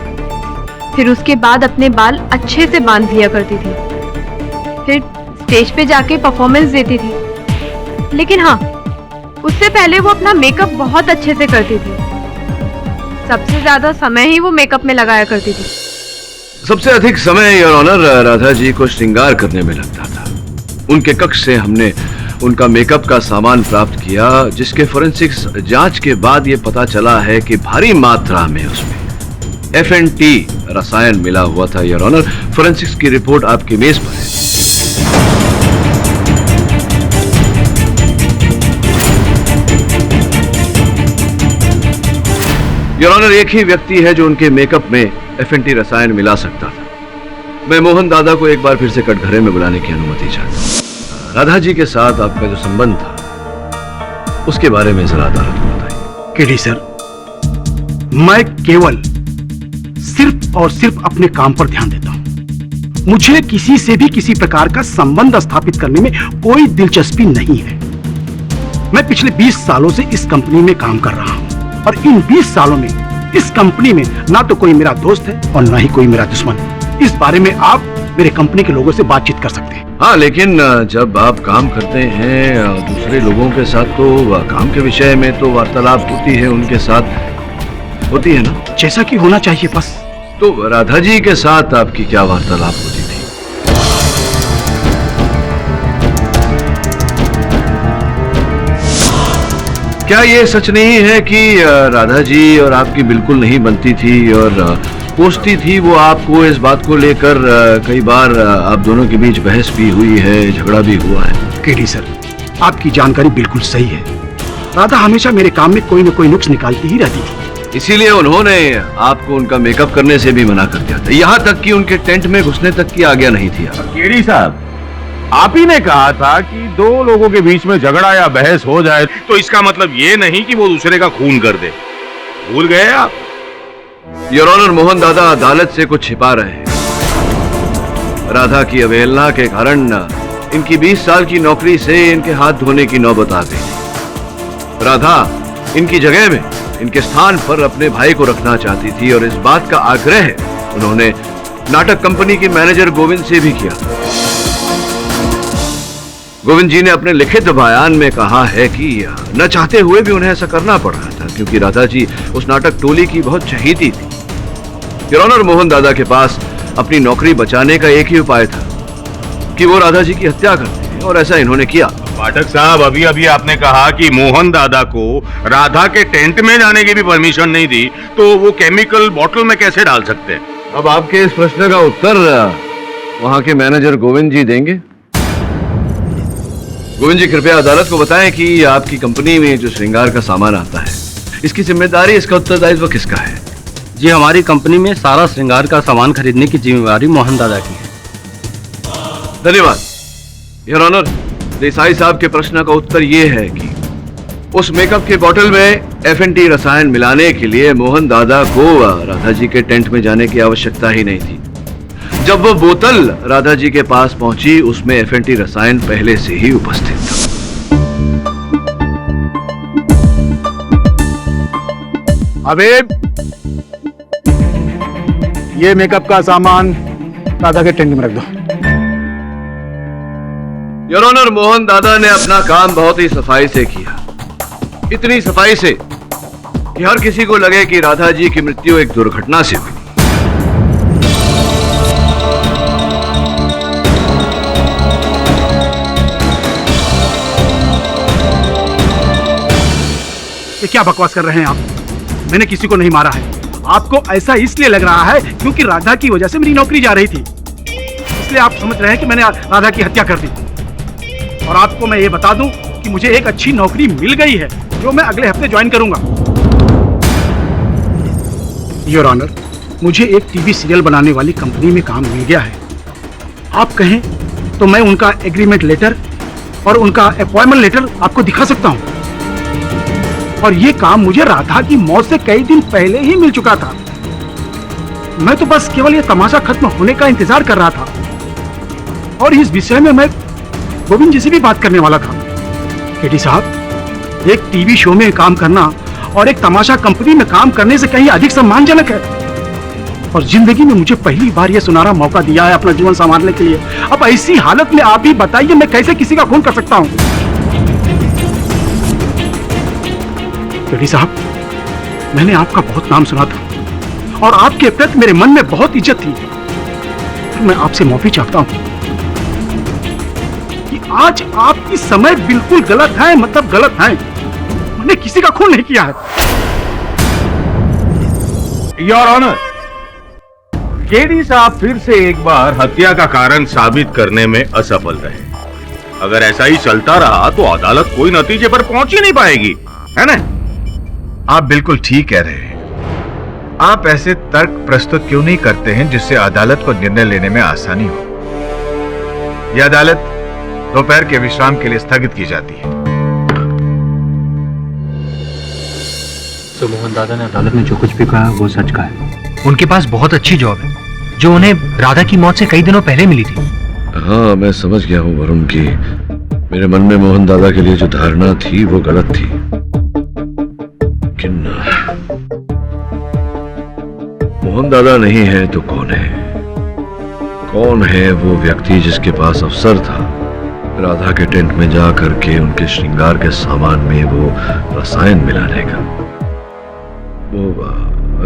फिर उसके बाद अपने बाल अच्छे से बांध लिया करती थी। फिर स्टेज पे जाके परफॉर्मेंस देती थी। लेकिन हाँ, उससे पहले वो अपना मेकअप बहुत अच्छे से करती थी। सबसे ज्यादा समय ही वो मेकअप में लगाया करती थी। सबसे अधिक समय योर ऑनर राधा जी को श्रृंगार करने में लगता था। उनके कक्ष से हमने उनका मेकअप का सामान प्राप्त किया, जिसके फोरेंसिक्स जांच के बाद ये पता चला है कि भारी मात्रा में उसमें FNT रसायन मिला हुआ था। योर ऑनर, फोरेंसिक्स की रिपोर्ट आपकी मेज पर है। योर ऑनर, एक ही व्यक्ति है जो उनके मेकअप में FNT रसायन मिला सकता था। मैं मोहन दादा को एक बार फिर से कटघरे में बुलाने की अनुमति चाहता हूं। राधा जी के साथ आपका जो संबंध था उसके बारे में जरा अदालत को बताइए। केडी सर, मैं केवल सिर्फ और सिर्फ अपने काम पर ध्यान देता हूं। मुझे किसी से भी किसी प्रकार का संबंध स्थापित करने में कोई दिलचस्पी नहीं है। मैं पिछले 20 सालों से इस कंपनी में काम कर रहा हूं और इन 20 सालों में इस कंपनी में ना तो कोई मेरा दोस्त है और ना ही कोई मेरा दुश्मन। इस बारे में आप मेरे कंपनी के लोगों से बातचीत कर सकते हैं। हाँ, लेकिन जब आप काम करते हैं दूसरे लोगों के साथ तो काम के विषय में तो वार्तालाप होती है, उनके साथ होती है ना, जैसा कि होना चाहिए बस। तो राधा जी के साथ आपकी क्या वार्तालाप होती थी? क्या ये सच नहीं है कि राधा जी और आपकी बिल्कुल नहीं बनती थी और कोसती थी वो आपको? इस बात को लेकर कई बार आप दोनों के बीच बहस भी हुई है, झगड़ा भी हुआ है। केडी सर, आपकी जानकारी बिल्कुल सही है। राधा हमेशा मेरे काम में कोई न कोई नुक्स निकालती ही रहती थी। इसीलिए उन्होंने आपको उनका मेकअप करने से भी मना कर दिया था, यहाँ तक कि उनके टेंट में घुसने तक की आज्ञा नहीं थी। केडी साहब, आप ही ने कहा था कि दो लोगों के बीच में झगड़ा या बहस हो जाए तो इसका मतलब ये नहीं कि वो दूसरे का खून कर दे। भूल गए आप? योर ऑनर, मोहन दादा अदालत से कुछ छिपा रहे हैं। राधा की अवहेलना के कारण इनकी 20 साल की नौकरी से इनके हाथ धोने की नौबत आ गई। राधा इनकी जगह में, इनके स्थान पर अपने भाई को रखना चाहती थी और इस बात का आग्रह उन्होंने नाटक कंपनी के मैनेजर गोविंद से भी किया। गोविंद जी ने अपने लिखित बयान में कहा है कि न चाहते हुए भी उन्हें ऐसा करना पड़ रहा था, क्योंकि राधा जी उस नाटक टोली की बहुत चहेती थी। योर ऑनर, मोहन दादा के पास अपनी नौकरी बचाने का एक ही उपाय था कि वो राधा जी की हत्या कर दें, और ऐसा इन्होंने किया। पाठक साहब, अभी अभी आपने कहा कि मोहन दादा को राधा के टेंट में जाने की भी परमिशन नहीं दी, तो वो केमिकल बॉटल में कैसे डाल सकते हैं? अब आपके इस प्रश्न का उत्तर वहां के मैनेजर गोविंद जी देंगे। गोविंद जी, कृपया अदालत को बताएं कि आपकी कंपनी में जो श्रृंगार का सामान आता है, इसकी जिम्मेदारी, इसका उत्तरदायित्व किसका है? जी, हमारी कंपनी में सारा श्रृंगार का सामान खरीदने की जिम्मेदारी मोहन दादा की है। धन्यवाद। योर ऑनर, देसाई साहब के प्रश्न का उत्तर यह है कि उस मेकअप के बोतल में FNT रसायन मिलाने के लिए मोहन दादा को राधा जी के टेंट में जाने की आवश्यकता ही नहीं थी। जब वो बोतल राधा जी के पास पहुंची, उसमें FNT रसायन पहले से ही उपस्थित था। हबीब, ये मेकअप का सामान राधा के टेंट में रख दो। योर ऑनर, मोहन दादा ने अपना काम बहुत ही सफाई से किया, इतनी सफाई से कि हर किसी को लगे कि राधा जी की मृत्यु एक दुर्घटना से हुई। ये क्या बकवास कर रहे हैं आप? मैंने किसी को नहीं मारा है। आपको ऐसा इसलिए लग रहा है क्योंकि राधा की वजह से मेरी नौकरी जा रही थी, इसलिए आप समझ रहे हैं कि मैंने राधा की हत्या कर दी। और आपको मैं ये बता दूं कि मुझे एक अच्छी नौकरी मिल गई है, जो मैं अगले हफ्ते ज्वाइन करूंगा। योर ऑनर, मुझे एक टीवी सीरियल बनाने वाली कंपनी में काम मिल गया है। आप कहें तो मैं उनका एग्रीमेंट लेटर और उनका अपॉइंटमेंट लेटर आपको दिखा सकता हूं। और ये काम मुझे राधा की मौत से कई दिन पहले ही मिल चुका था। मैं तो बस केवल ये तमाशा खत्म होने का इंतजार कर रहा था, और इस विषय में मैं गोविंद जी से भी बात करने वाला था। केडी साहब, एक टीवी शो में काम करना और एक तमाशा कंपनी में काम करने से कहीं अधिक सम्मानजनक है। और जिंदगी में मुझे पहली बार यह सुनहरा मौका दिया है अपना जीवन संवारने के लिए। अब ऐसी हालत में आप ही बताइए, मैं कैसे किसी का खून कर सकता हूं? केडी साहब, मैंने आपका बहुत नाम सुना था और आपके प्रति मेरे मन में बहुत इज्जत थी। मैं आपसे माफी चाहता हूं कि आज आपकी समय बिल्कुल गलत है, मतलब गलत है। मैंने किसी का खून नहीं किया है। योर ऑनर, केडी साहब फिर से एक बार हत्या का कारण साबित करने में असफल रहे। अगर ऐसा ही चलता रहा तो अदालत कोई नतीजे पर पहुंच ही नहीं पाएगी, है ना? आप बिल्कुल ठीक कह रहे हैं। आप ऐसे तर्क प्रस्तुत क्यों नहीं करते हैं जिससे अदालत को निर्णय लेने में आसानी हो? यह अदालत दोपहर के विश्राम के लिए स्थगित की जाती है। तो मोहन दादा ने अदालत में जो कुछ भी कहा वो सच कहा है। उनके पास बहुत अच्छी जॉब है जो उन्हें राधा की मौत से कई दिनों पहले मिली थी। हाँ, मैं समझ गया हूँ वरुण की मेरे मन में मोहन दादा के लिए जो धारणा थी वो गलत थी। लेकिन मोहन दादा नहीं है तो कौन है? कौन है वो व्यक्ति जिसके पास अवसर था राधा के टेंट में जा करके उनके श्रृंगार के सामान में वो रसायन मिलाने का? वो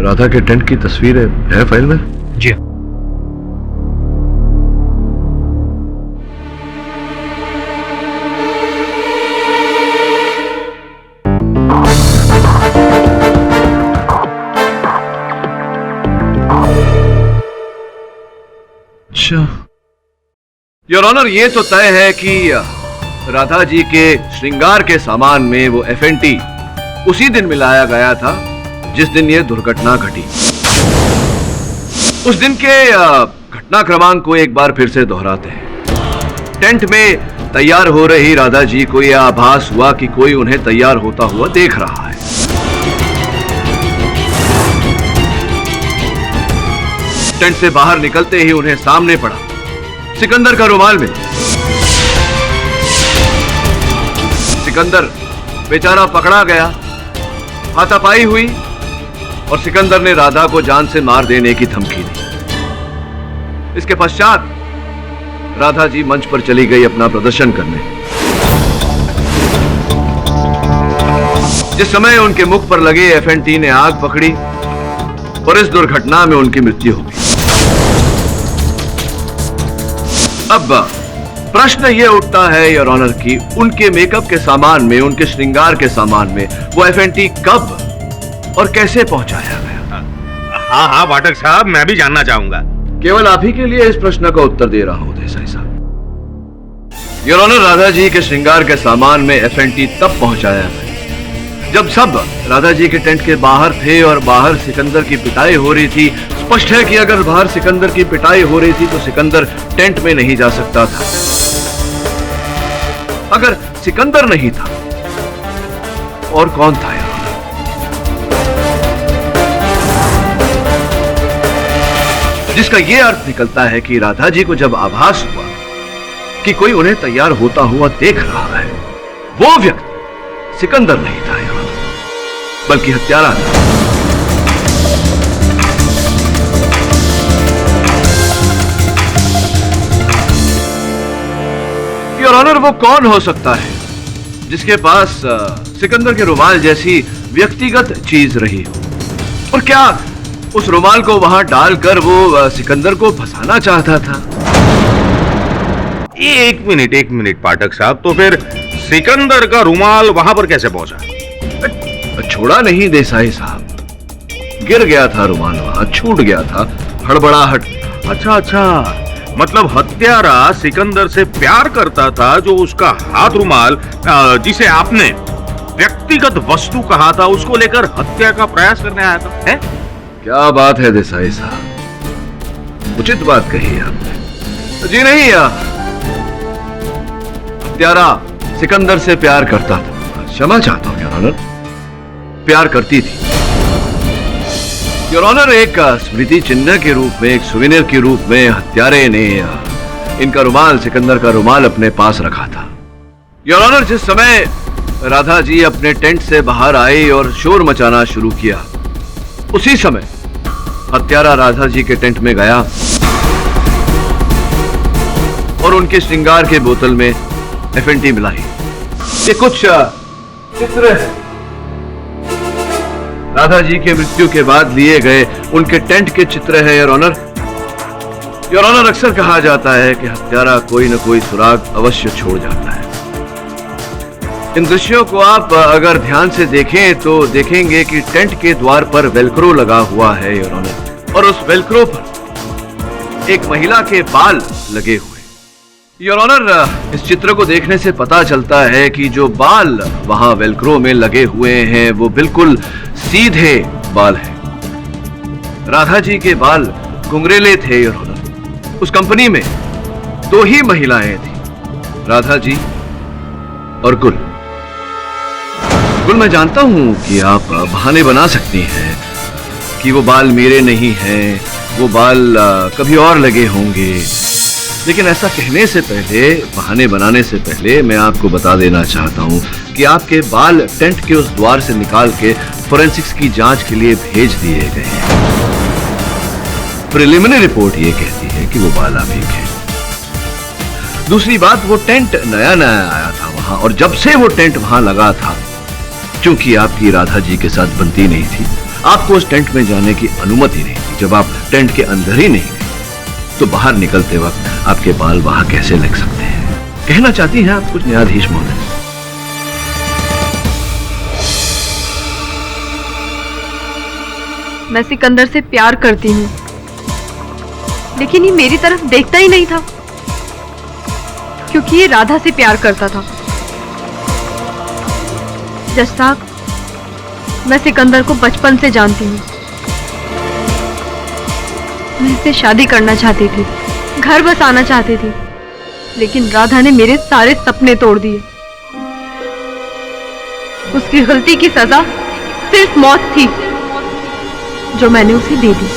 राधा के टेंट की तस्वीर है फाइल में? जी। योर ऑनर, ये तो तय है कि राधा जी के श्रृंगार के सामान में वो FNT उसी दिन मिलाया गया था जिस दिन ये दुर्घटना घटी। उस दिन के घटना क्रमांक को एक बार फिर से दोहराते हैं। टेंट में तैयार हो रही राधा जी को यह आभास हुआ कि कोई उन्हें तैयार होता हुआ देख रहा है। टेंट से बाहर निकलते ही उन्हें सामने पड़ा सिकंदर का रुमाल मिला। सिकंदर बेचारा पकड़ा गया, हाथापाई हुई और सिकंदर ने राधा को जान से मार देने की धमकी दी। इसके पश्चात राधा जी मंच पर चली गई अपना प्रदर्शन करने। जिस समय उनके मुख पर लगे FNT ने आग पकड़ी और इस दुर्घटना में उनकी मृत्यु हो गई। अब प्रश्न यह उठता है योर ऑनर कि उनके मेकअप के सामान में, उनके श्रृंगार के सामान में वो FNT कब और कैसे पहुंचाया गया? हाँ हाँ पाठक साहब, मैं भी जानना चाहूंगा। केवल आप ही के लिए इस प्रश्न का उत्तर दे रहा हूं देसाई साहब। योर ऑनर, राधा जी के श्रृंगार के सामान में FNT तब पहुंचाया गया जब सब राधा जी के टेंट के बाहर थे और बाहर सिकंदर की पिटाई हो रही थी। स्पष्ट है कि अगर बाहर सिकंदर की पिटाई हो रही थी तो सिकंदर टेंट में नहीं जा सकता था। अगर सिकंदर नहीं था और कौन था यार? जिसका यह अर्थ निकलता है कि राधा जी को जब आभास हुआ कि कोई उन्हें तैयार होता हुआ देख रहा है, वो व्यक्ति सिकंदर नहीं था यार, बल्कि हत्यारा था। योर ऑनर, वो कौन हो सकता है जिसके पास सिकंदर के रुमाल जैसी व्यक्तिगत चीज रही हो? और क्या उस रुमाल को वहां डालकर वो सिकंदर को फंसाना चाहता था? एक मिनट पाठक साहब, तो फिर सिकंदर का रुमाल वहां पर कैसे पहुंचा? छोड़ा नहीं देसाई साहब, गिर गया था रुमाल, वहां छूट गया था, हड़बड़ाहट। अच्छा, मतलब हत्यारा सिकंदर से प्यार करता था, जो उसका हाथ रुमाल, जिसे आपने व्यक्तिगत वस्तु कहा था, उसको लेकर हत्या का प्रयास करने आया था, है? क्या बात है देसाई साहब, उचित बात कही है आपने। जी नहीं, हत्यारा सिकंदर से प्यार करता था। क्षमा चाहता हूं योर ऑनर, प्यार करती थी। योर ऑनर, एक स्मृति चिन्ह के रूप में, एक सुवेनियर के रूप में हत्यारे ने इनका रुमाल, सिकंदर का रुमाल अपने पास रखा था। योर ऑनर, जिस समय राधा जी अपने टेंट से बाहर आई और शोर मचाना शुरू किया, उसी समय हत्यारा राधा जी के टेंट में गया और उनके श्रृंगार के बोतल में FNT मिलाई। ये कुछ चित्र है राधा जी के मृत्यु के बाद लिए गए उनके टेंट के चित्र है योर ऑनर। योर ऑनर, अक्सर कहा जाता है कि हत्यारा कोई न कोई सुराग अवश्य छोड़ जाता है। इन दृश्यों को आप अगर ध्यान से देखें तो देखेंगे कि टेंट के द्वार पर वेलक्रो लगा हुआ है योर ऑनर, और उस वेलक्रो पर एक महिला के बाल लगे हुए। योर ऑनर, इस चित्र को देखने से पता चलता है कि जो बाल वहां वेलक्रो में लगे हुए हैं वो बिल्कुल सीधे बाल हैं। राधा जी के बाल घुंघरेले थे योर ऑनर। उस कंपनी में दो ही महिलाएं थी, राधा जी और गुल। गुल, मैं जानता हूं कि आप बहाने बना सकती हैं कि वो बाल मेरे नहीं हैं, वो बाल कभी और लगे होंगे, लेकिन ऐसा कहने से पहले, बहाने बनाने से पहले मैं आपको बता देना चाहता हूं कि आपके बाल टेंट के उस द्वार से निकाल के फोरेंसिक्स की जांच के लिए भेज दिए गए हैं। प्रिलिमिनरी रिपोर्ट ये कहती है कि वो बाल आप ही के। दूसरी बात, वो टेंट नया नया आया था वहां, और जब से वो टेंट वहां लगा था, क्योंकि आपकी राधा जी के साथ बनती नहीं थी, आपको उस टेंट में जाने की अनुमति नहीं थी। जब आप टेंट के अंदर ही नहीं गए तो बाहर निकलते वक्त आपके बाल वहां कैसे लग सकते हैं? कहना चाहती हैं आप कुछ न्यायाधीश महोदय? मैं सिकंदर से प्यार करती हूँ, लेकिन ये मेरी तरफ देखता ही नहीं था, क्योंकि ये राधा से प्यार करता था। जज साहब, मैं सिकंदर को बचपन से जानती हूँ। मैं इससे शादी करना चाहती थी, घर बसाना चाहती थी, लेकिन राधा ने मेरे सारे सपने तोड़ दिए। उसकी गलती की सजा सिर्फ मौत थी, जो मैंने उसे दे दी।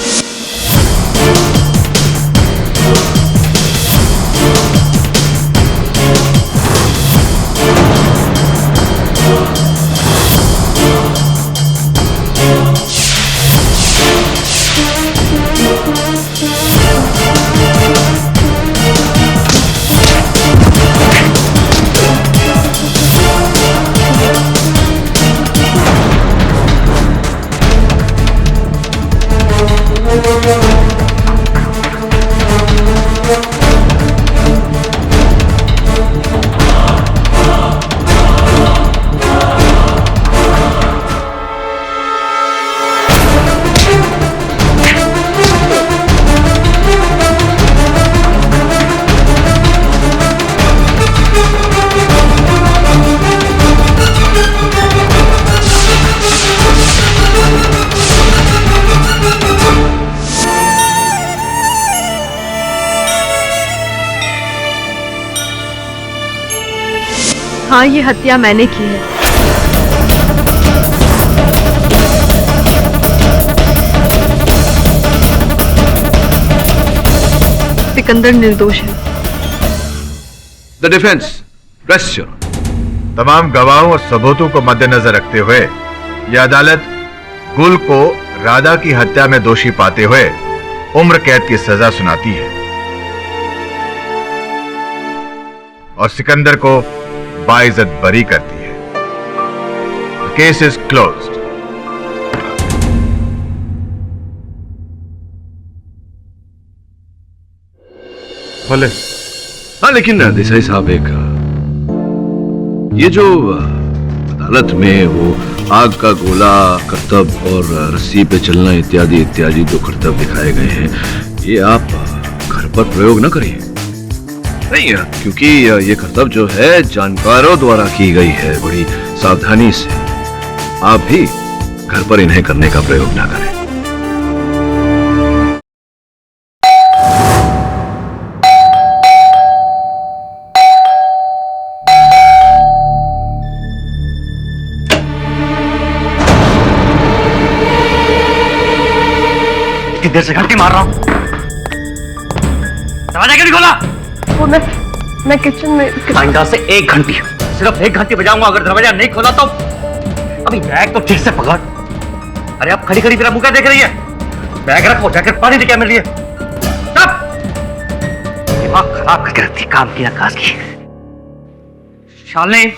हाँ, ये हत्या मैंने की है। सिकंदर निर्दोष है। The defence, rest your. तमाम गवाहों और सबूतों को मद्देनजर रखते हुए यह अदालत गुल को राधा की हत्या में दोषी पाते हुए उम्र कैद की सजा सुनाती है और सिकंदर को बाइज्जत बरी करती है। Case is closed. भले। हाँ, लेकिन देसाई साहब, एक ये जो अदालत में वो आग का गोला, करतब और रस्सी पे चलना इत्यादि इत्यादि जो करतब दिखाए गए हैं, ये आप घर पर प्रयोग न करिए। नहीं, क्योंकि ये करतब जो है जानकारों द्वारा की गई है बड़ी सावधानी से। आप भी घर पर इन्हें करने का प्रयोग ना करें। कितनी देर से घंटी मार रहा हूं, दरवाजा क्यों नहीं खोला? वो मैं किचन में आइंदा से 1 घंटी, सिर्फ 1 घंटी बजाऊंगा। अगर दरवाजा नहीं खोला तो अभी बैग तो ठीक से पकड़। अरे अब खड़ी खड़ी मेरा मुंह क्या देख रही है? बैग रखो, जैकेट पानी क्या मिल रही है? तब दिमाग खराब करके रखती, काम की ना काज की। शालिनी,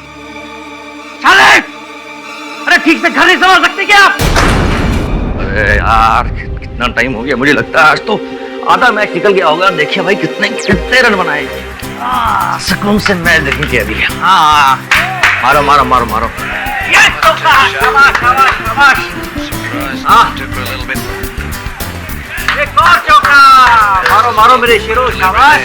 शालिनी, अरे ठीक से घर नहीं संभाल सकते क्या आप? अरे यार, कितना टाइम हो गया, मुझे लगता है आज तो आधा मैच निकल गया होगा। देखिए भाई, कितने रन बनाए। सुकून से मैच देखेंगे अभी। हाँ, मारो मारो मारो मारो। ये चौका, शाबाश शाबाश शाबाश। एक और चौका, मारो मारो मेरे शेरों, शाबाश।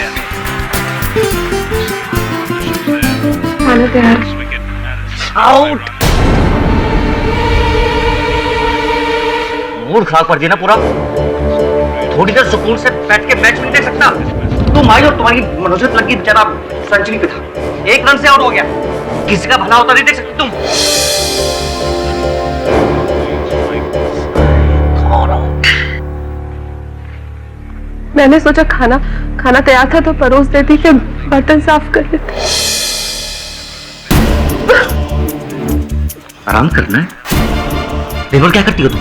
आउट। मूड खराब कर दिया ना पूरा। थोड़ी देर सुकून से बैठ के मैच नहीं देख सकता? तुम आई और तुम्हारी मनोजत लगी, बेचारा सेंचुरी पे था, 1 रन से आउट हो गया। किसी का भला होता नहीं देख सकते तुम? मैंने सोचा खाना तैयार था तो परोस देती, फिर बर्तन साफ कर देती। आराम करना है? दिन भर क्या करती हो तुम?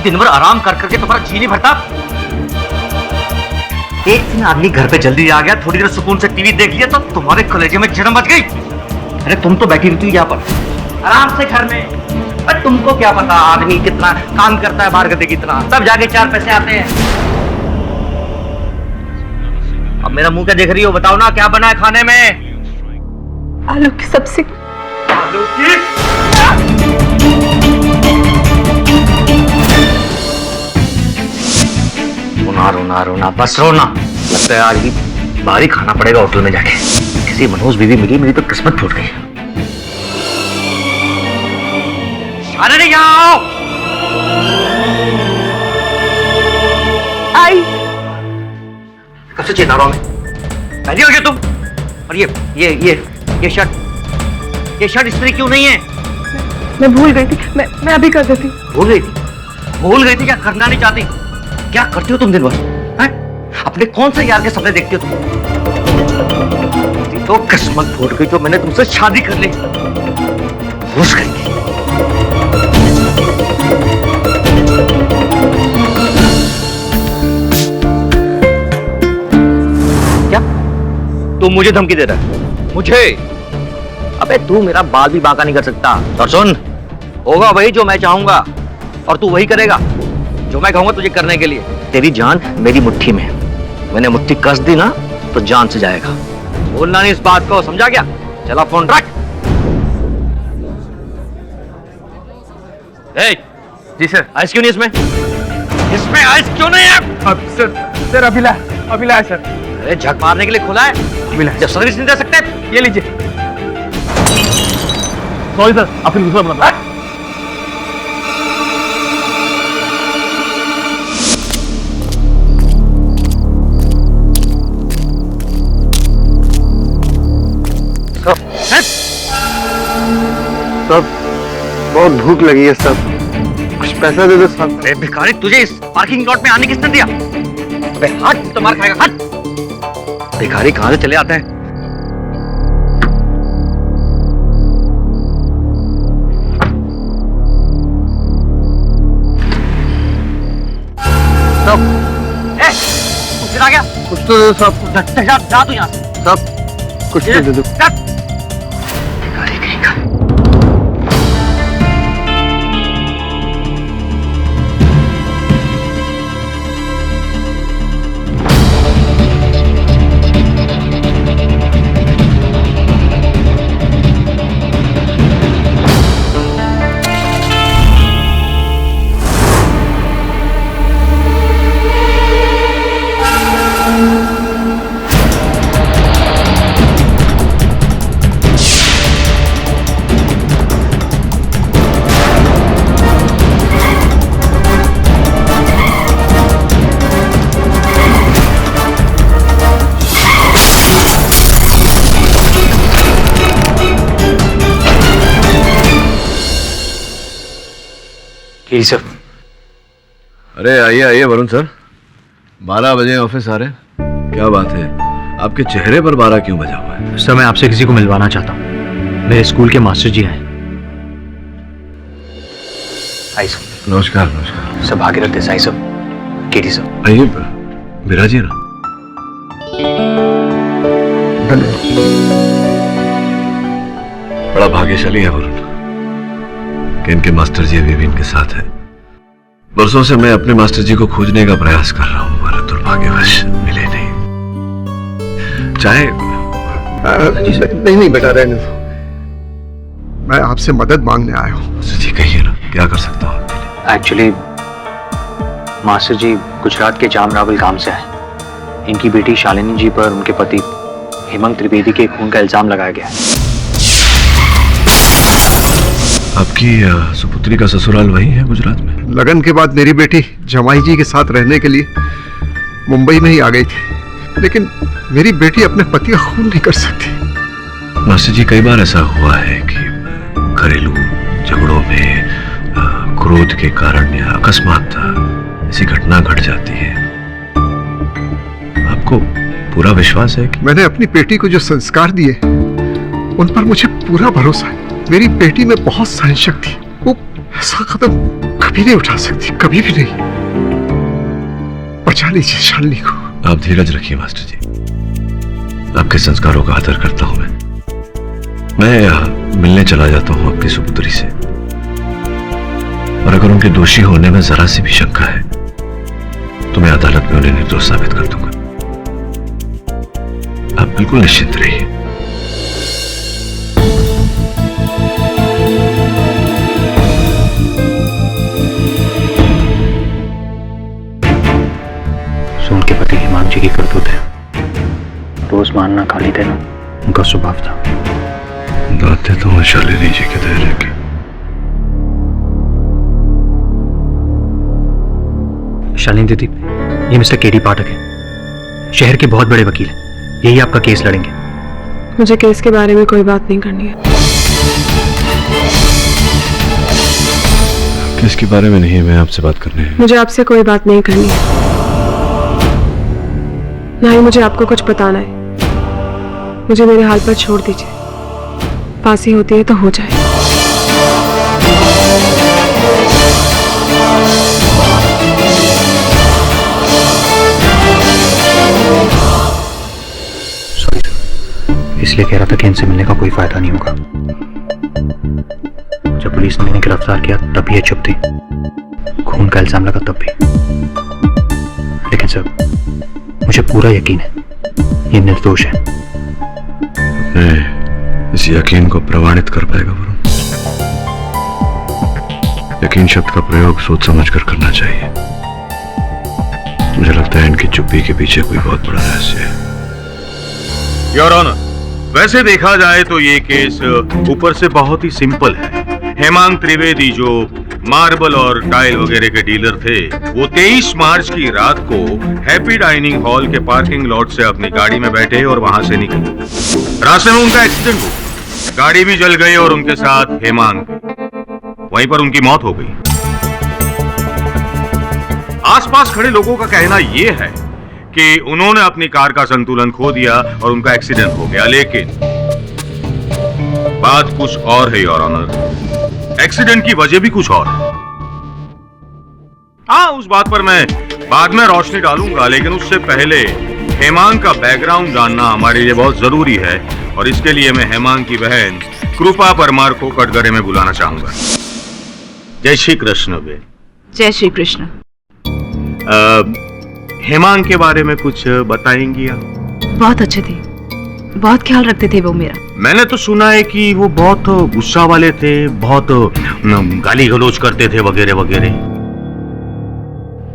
दिन भर आराम कर करके तुम्हारा जी नहीं भरता? एक दिन आदमी घर पे जल्दी आ गया, थोड़ी देर सुकून से टीवी देख लिया तो तुम्हारे कलेजे में जन्म बच गई। अरे तुम तो बैठी रहती हो यहाँ पर आराम से घर में। अरे तुमको क्या पता आदमी कितना काम करता है बाहर गधे कितना, तब जाके 4 पैसे आते हैं। अब मेरा मुंह क्या देख रही हो? बताओ ना, क्या बना है खाने में? आलू की सब्जी। आलू की? रोना रोना रोना, बस रोना। लगता है आज भी बाहर ही खाना पड़ेगा होटल में जाके। किसी मनोज बीवी मिली, मेरी तो किस्मत फूट गई। अरे नहीं आओ। आई। कब से चेता रहा हूं मैं? पहले हो गया तुम। और ये शर्ट इस्त्री क्यों नहीं है? मैं भूल गई थी, मैं अभी कर देती। भूल गई थी? क्या करना नहीं चाहती? क्या करती हो तुम दिन भर? अपने कौन से यार के सपने देखती हो तुम? तो किस्मत फूट गई जो मैंने तुमसे शादी कर ली। घुस गई थी। क्या तू मुझे धमकी दे रहा है? मुझे? अबे तू मेरा बाल भी बांका नहीं कर सकता। और सुन, होगा वही जो मैं चाहूंगा और तू वही करेगा जो मैं कहूंगा तुझे करने के लिए। तेरी जान मेरी मुट्ठी में है। मैंने मुट्ठी कस दी ना तो जान से जाएगा। बोलना नहीं इस बात को, समझा क्या? चला फोन रख। जी सर। आइस क्यों नहीं इसमें आइस क्यों नहीं है? सर अभी लाया सर। अरे झक मारने के लिए खुला है, जब सर्विस नहीं दे सकते। ये लीजिए। सॉरी सर, आपने दूसरा बना। सब बहुत भूख लगी है सब, कुछ पैसा दे दो साहब। अरे भिखारी, तुझे इस पार्किंग लॉट में आने किसने दिया? अबे हट, तो मार खाएगा, हट। भिखारी कहां से चले आते हैं? आ गया, कुछ तो दे दो साहब। जा तू यहाँ से। साहब कुछ तो दे दो। भिखारी कहीं का। सर। अरे आइए आइए वरुण सर, 12 बजे ऑफिस आ रहे हैं, क्या बात है? आपके चेहरे पर 12 क्यों बजा हुआ है? सर मैं आपसे किसी को मिलवाना चाहता हूँ, मेरे स्कूल के मास्टर जी आए। आई सर। नमस्कार नमस्कार। Sir Bhagirath Desai sir, KD sir. आइए बिराजिए ना। बड़ा भाग्यशाली है वरुण कि इनके मास्टर जी अभी भी इनके साथ हैं। बरसों से मैं अपने मास्टर जी को खोजने का प्रयास कर रहा हूँ, पर दुर्भाग्यवश मिले नहीं। चाहे नहीं बेटा, रहने दो, मैं आपसे मदद मांगने आया हूँ। जी कहिए ना, क्या कर सकता हूँ? एक्चुअली मास्टर जी गुजरात के जामरावल गांव से आए। इनकी बेटी शालिनी जी पर उनके पति हेमंत त्रिवेदी के खून का इल्जाम लगाया गया है। आपकी सुपुत्री का ससुराल वही है गुजरात में? लगन के बाद मेरी बेटी जमाई जी के साथ रहने के लिए मुंबई में ही आ गई थी, लेकिन मेरी बेटी अपने पति का खून नहीं कर सकती। मास्टर जी कई बार ऐसा हुआ है कि घरेलू झगड़ों में क्रोध के कारण या अकस्मात ऐसी घटना घट जाती है। आपको पूरा विश्वास है कि मैंने अपनी बेटी को जो संस्कार दिए उन पर मुझे पूरा भरोसा है। मेरी बेटी में बहुत सहनशक्ति, वो ऐसा कदम कभी नहीं उठा सकती, कभी भी नहीं। बचा लीजिए शालिनी को। आप धीरज रखिए मास्टर जी, आपके संस्कारों का आदर करता हूं मैं मिलने चला जाता हूं आपकी सुपुत्री से, और अगर उनके दोषी होने में जरा सी भी शंका है तो मैं अदालत में उन्हें निर्दोष साबित कर दूंगा। आप बिल्कुल निश्चिंत रहिए। उनके पति हेमंत जी की करतूत है, रोज मारना गाली देना उनका स्वभाव था। दाते तो शालिनी जी के धैर्य की। शालिनी दीदी, ये मिस्टर केडी पाठक है, शहर के बहुत बड़े वकील हैं, यही आपका केस लड़ेंगे। मुझे केस के बारे में कोई बात नहीं करनी है। केस के बारे में नहीं है, मैं आपसे बात करनी है। मुझे आपसे कोई बात नहीं करनी है, ना ही मुझे आपको कुछ बताना है। मुझे मेरे हाल पर छोड़ दीजिए, फांसी होती है तो हो जाए। सॉरी सर, इसलिए कह रहा था कि इनसे मिलने का कोई फायदा नहीं होगा। जब पुलिस ने इन्हें गिरफ्तार किया तब ये चुप थी, खून का इल्जाम लगा तब भी। लेकिन सर मुझे पूरा यकीन है ये निर्दोष है। इस यकीन को प्रमाणित कर पाएगा वरुण? यकीन शब्द का प्रयोग सोच समझ कर करना चाहिए। मुझे लगता है इनकी चुप्पी के पीछे कोई बहुत बड़ा रहस्य है। योर ऑनर, वैसे देखा जाए तो ये केस ऊपर से बहुत ही सिंपल है। हेमंत त्रिवेदी जो मार्बल और टाइल वगैरह के डीलर थे, वो 23 मार्च की रात को हैप्पी डाइनिंग हॉल के पार्किंग लॉट से अपनी गाड़ी में बैठे और वहां से निकले। रास्ते में उनका एक्सीडेंट हुआ। गाड़ी भी जल गई और उनके साथ हेमांग भी। वहीं पर उनकी मौत हो गई। आसपास खड़े लोगों का कहना यह है कि उन्होंने अपनी कार का संतुलन खो दिया और उनका एक्सीडेंट हो गया, लेकिन बात कुछ और है योर ऑनर। एक्सीडेंट की वजह भी कुछ और है। हाँ, उस बात पर मैं बाद में रोशनी डालूंगा, लेकिन उससे पहले हेमांग का बैकग्राउंड जानना हमारे लिए बहुत जरूरी है और इसके लिए मैं हेमांग की बहन कृपा परमार को कटघरे में बुलाना चाहूंगा। जय श्री कृष्ण बे। जय श्री कृष्ण। हेमांग के बारे में कुछ बताएंगी आप? बहुत अच्छे थे, बहुत ख्याल रखते थे वो मेरा। मैंने तो सुना है कि वो बहुत गुस्सा वाले थे, बहुत गाली गलौज करते थे वगैरह वगैरह।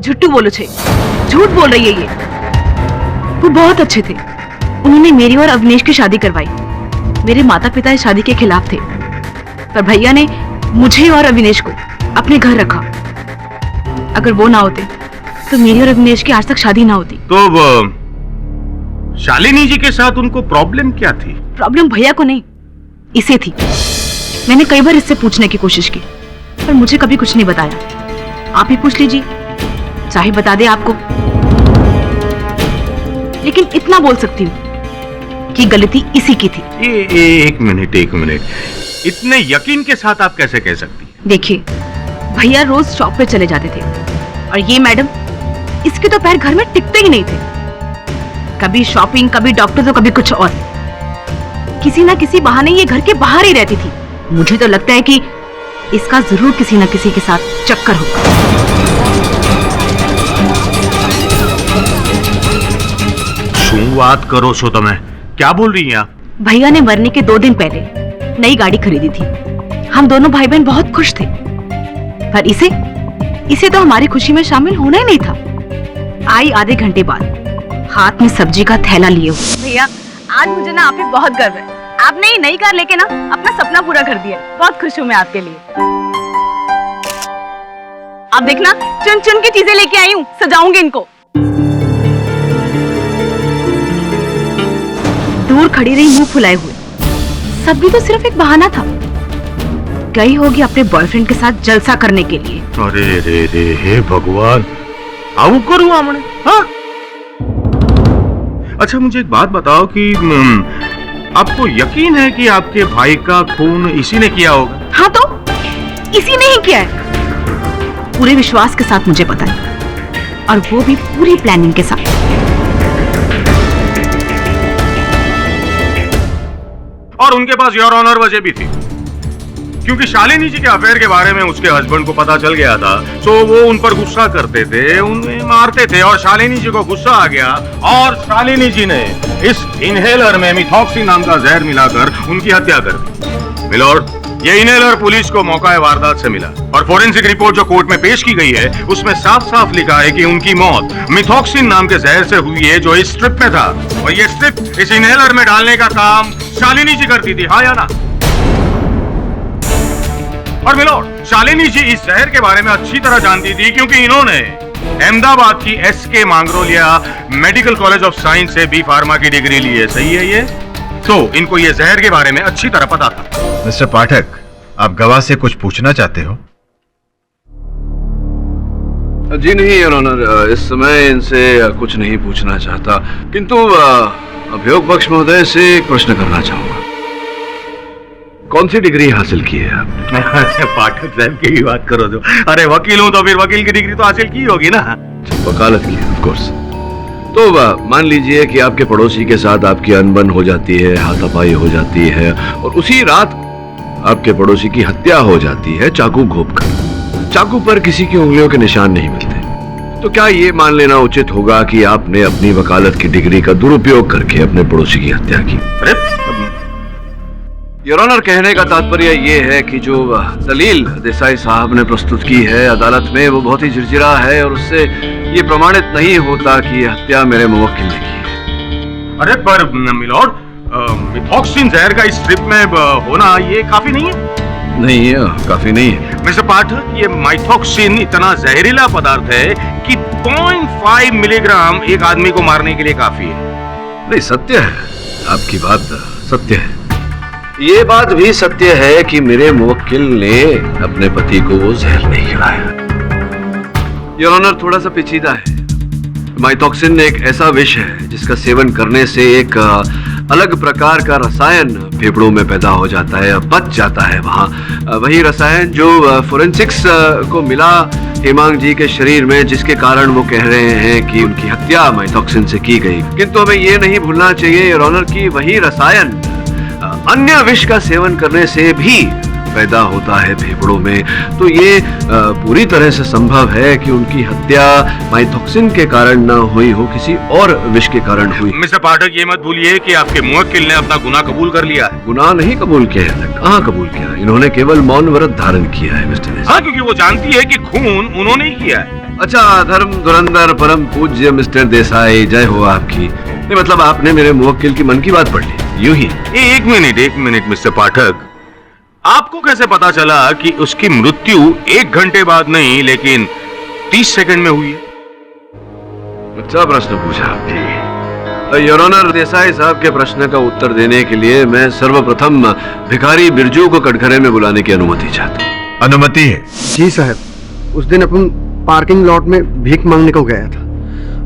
झूठू बोलो छे, झूठ बोल रही है ये। वो बहुत अच्छे थे। उन्होंने मेरी और अवनीश की शादी करवाई। मेरे माता पिता इस शादी के खिलाफ थे, पर भैया ने मुझे और अविनेश को अपने घर रखा। अगर वो ना होते तो मेरी और अविनेश की आज तक शादी ना होती। तो शालिनी जी के साथ उनको प्रॉब्लम क्या थी? प्रॉब्लम भैया को नहीं, इसे थी। मैंने कई बार इससे पूछने की कोशिश की, पर मुझे कभी कुछ नहीं बताया। आप ही पूछ लीजिए, चाहे बता दे आपको। लेकिन इतना बोल सकती हूँ कि गलती इसी की थी। एक मिनट। इतने यकीन के साथ आप कैसे कह सकती? देखिए, भैया रोज शॉप पे चले जाते थे और ये मैडम, इसके तो पैर घर में टिकते ही नहीं थे। कभी शॉपिंग, कभी डॉक्टर, तो कभी कुछ और। किसी ना किसी बहाने ये घर के बाहर ही रहती थी। मुझे तो लगता है कि इसका जरूर किसी ना किसी के साथ चक्कर होगा। શું વાત કરો છો તમે? क्या बोल रही हैं आप? भैया ने मरने के 2 दिन पहले नई गाड़ी खरीदी थी। हम दोनों भाई बहन बहुत खुश थे, पर इसे तो हमारी खुशी में शामिल होना ही नहीं था। आई आधे घंटे बाद हाथ में सब्जी का थैला लिए हुए। भैया, आज मुझे ना आप पे बहुत गर्व है। आपने ये नई कार लेके ना अपना सपना पूरा कर दिया। बहुत खुश हूँ मैं आपके लिए। आप देखना, चुन चुन के चीजें लेके आई हूँ, सजाऊंगी इनको। दूर खड़ी रही मुंह फुलाए हुए। सब भी तो सिर्फ एक बहाना था। गई होगी अपने बॉयफ्रेंड के साथ जलसा करने के लिए। अरे रे रे, हे भगवान, आऊ करूँ हमने? हाँ? अच्छा, मुझे एक बात बताओ कि आपको यकीन है कि आपके भाई का खून इसी ने किया होगा? हाँ, तो इसी ने ही किया है। पूरे विश्वास के साथ मुझे पता है, और वो भी पूरी प्लानिंग के साथ। और उनके पास योर ऑनर वजह भी थी, क्योंकि शालिनी जी के अफेयर के बारे में उसके हस्बैंड को पता चल गया था। सो वो उन पर गुस्सा करते थे, उन्हें मारते थे, और शालिनी जी को गुस्सा आ गया और शालिनी जी ने इस इनहेलर में मिथॉक्सिन नाम का जहर मिलाकर उनकी हत्या कर दी। मिलॉर्ड, ये इनहेलर पुलिस को मौका वारदात से मिला और फोरेंसिक रिपोर्ट जो कोर्ट में पेश की गई है उसमें साफ साफ लिखा है कि उनकी मौत मिथॉक्सिन नाम के जहर से हुई है जो इस स्ट्रिप में था, और ये स्ट्रिप इस इनहेलर में डालने का काम शालिनी जी करती थी। हाँ या ना? और मिलॉर्ड, शालिनी जी इस जहर के बारे में अच्छी तरह जानती थी, क्योंकि इन्होंने अहमदाबाद की SK Mangrolia medical college of science से B फार्मा की डिग्री ली है। सही है ये? तो इनको ये जहर के बारे में अच्छी तरह पता था। मिस्टर पाठक, आप गवाह से कुछ पूछना चाहते हो? जी नहीं योर ऑनर, इस समय इनसे कुछ नहीं पूछना चाहता, किंतु अभियोग पक्ष महोदय से एक प्रश्न करना चाहूंगा। कौन सी डिग्री हासिल की है आपने? पाठक साहब की भी बात करो जो। अरे वकील हूं तो फिर वकील की डिग्री तो हासिल की होगी ना। वकालत की, ऑफ कोर्स। तो मान लीजिए कि आपके पड़ोसी के साथ आपकी अनबन हो जाती है, हाथापाई हो जाती है, और उसी रात आपके पड़ोसी की हत्या हो जाती है चाकू घोंपकर। चाकू पर किसी की उंगलियों के निशान नहीं मिलते, तो क्या ये मान लेना उचित होगा कि आपने अपनी वकालत की डिग्री का दुरुपयोग करके अपने पड़ोसी की हत्या की? योर ऑनर, कहने का तात्पर्य ये है कि जो दलील देसाई साहब ने प्रस्तुत की है अदालत में, वो बहुत ही झिरझिरा है और उससे ये प्रमाणित नहीं होता कि ये हत्या मेरे मुवक्किल ने की है। अरे पर मिलॉर्ड, मिथॉक्सिन जहर का इस स्ट्रिप में होना ये काफी नहीं है? नहीं है, काफी नहीं है मिस्टर पाठक। ये मिथॉक्सिन इतना जहरीला पदार्थ है कि 0.5 मिलीग्राम एक आदमी को मारने के लिए काफी है। नहीं, सत्य है, आपकी बात सत्य है। ये बात भी सत्य है कि मेरे मुवक्किल ने अपने पति को वो जहर नहीं खिलाया। योर ऑनर, थोड़ा सा पेचीदा है। माइथॉक्सिन एक ऐसा विष है जिसका सेवन करने से एक अलग प्रकार का रसायन फेफड़ों में पैदा हो जाता है, बच जाता है वहाँ। वही रसायन जो फोरेंसिक्स को मिला हेमांग जी के शरीर में, जिसके कारण वो कह रहे हैं कि उनकी हत्या माइथॉक्सिन से की गई। किंतु हमें ये नहीं भूलना चाहिए योर ऑनर कि वही रसायन अन्य विष का सेवन करने से भी पैदा होता है फेफड़ों में। तो ये पूरी तरह से संभव है कि उनकी हत्या माइथॉक्सिन के कारण न हुई हो, किसी और विष के कारण हुई। मिस्टर पाठक, ये मत भूलिए कि आपके मुवक्किल ने अपना गुनाह कबूल कर लिया है। गुनाह नहीं कबूल किया है। कहाँ कबूल किया? इन्होंने केवल मौन व्रत धारण किया है मिस्टर देसाई। हाँ, क्योंकि वो जानती है कि खून उन्होंने ही किया है। अच्छा, धर्म धुरंधर परम पूज्य मिस्टर देसाई, जय हो आपकी। ये मतलब आपने मेरे मुवक्किल की मन की बात पढ़ ली यूं ही? एक मिनट मिस्टर पाठक, आपको कैसे पता चला कि उसकी मृत्यु 1 घंटे बाद नहीं लेकिन 30 सेकंड में हुई है? अच्छा प्रश्न पूछा आपने। योर ऑनर, देसाई साहब के प्रश्न का उत्तर देने के लिए मैं सर्वप्रथम भिखारी बिरजू को कटघरे में बुलाने की अनुमति चाहता हूँ। अनुमति है? जी साहब, उस दिन अपन पार्किंग लॉट में भीख मांगने को गया था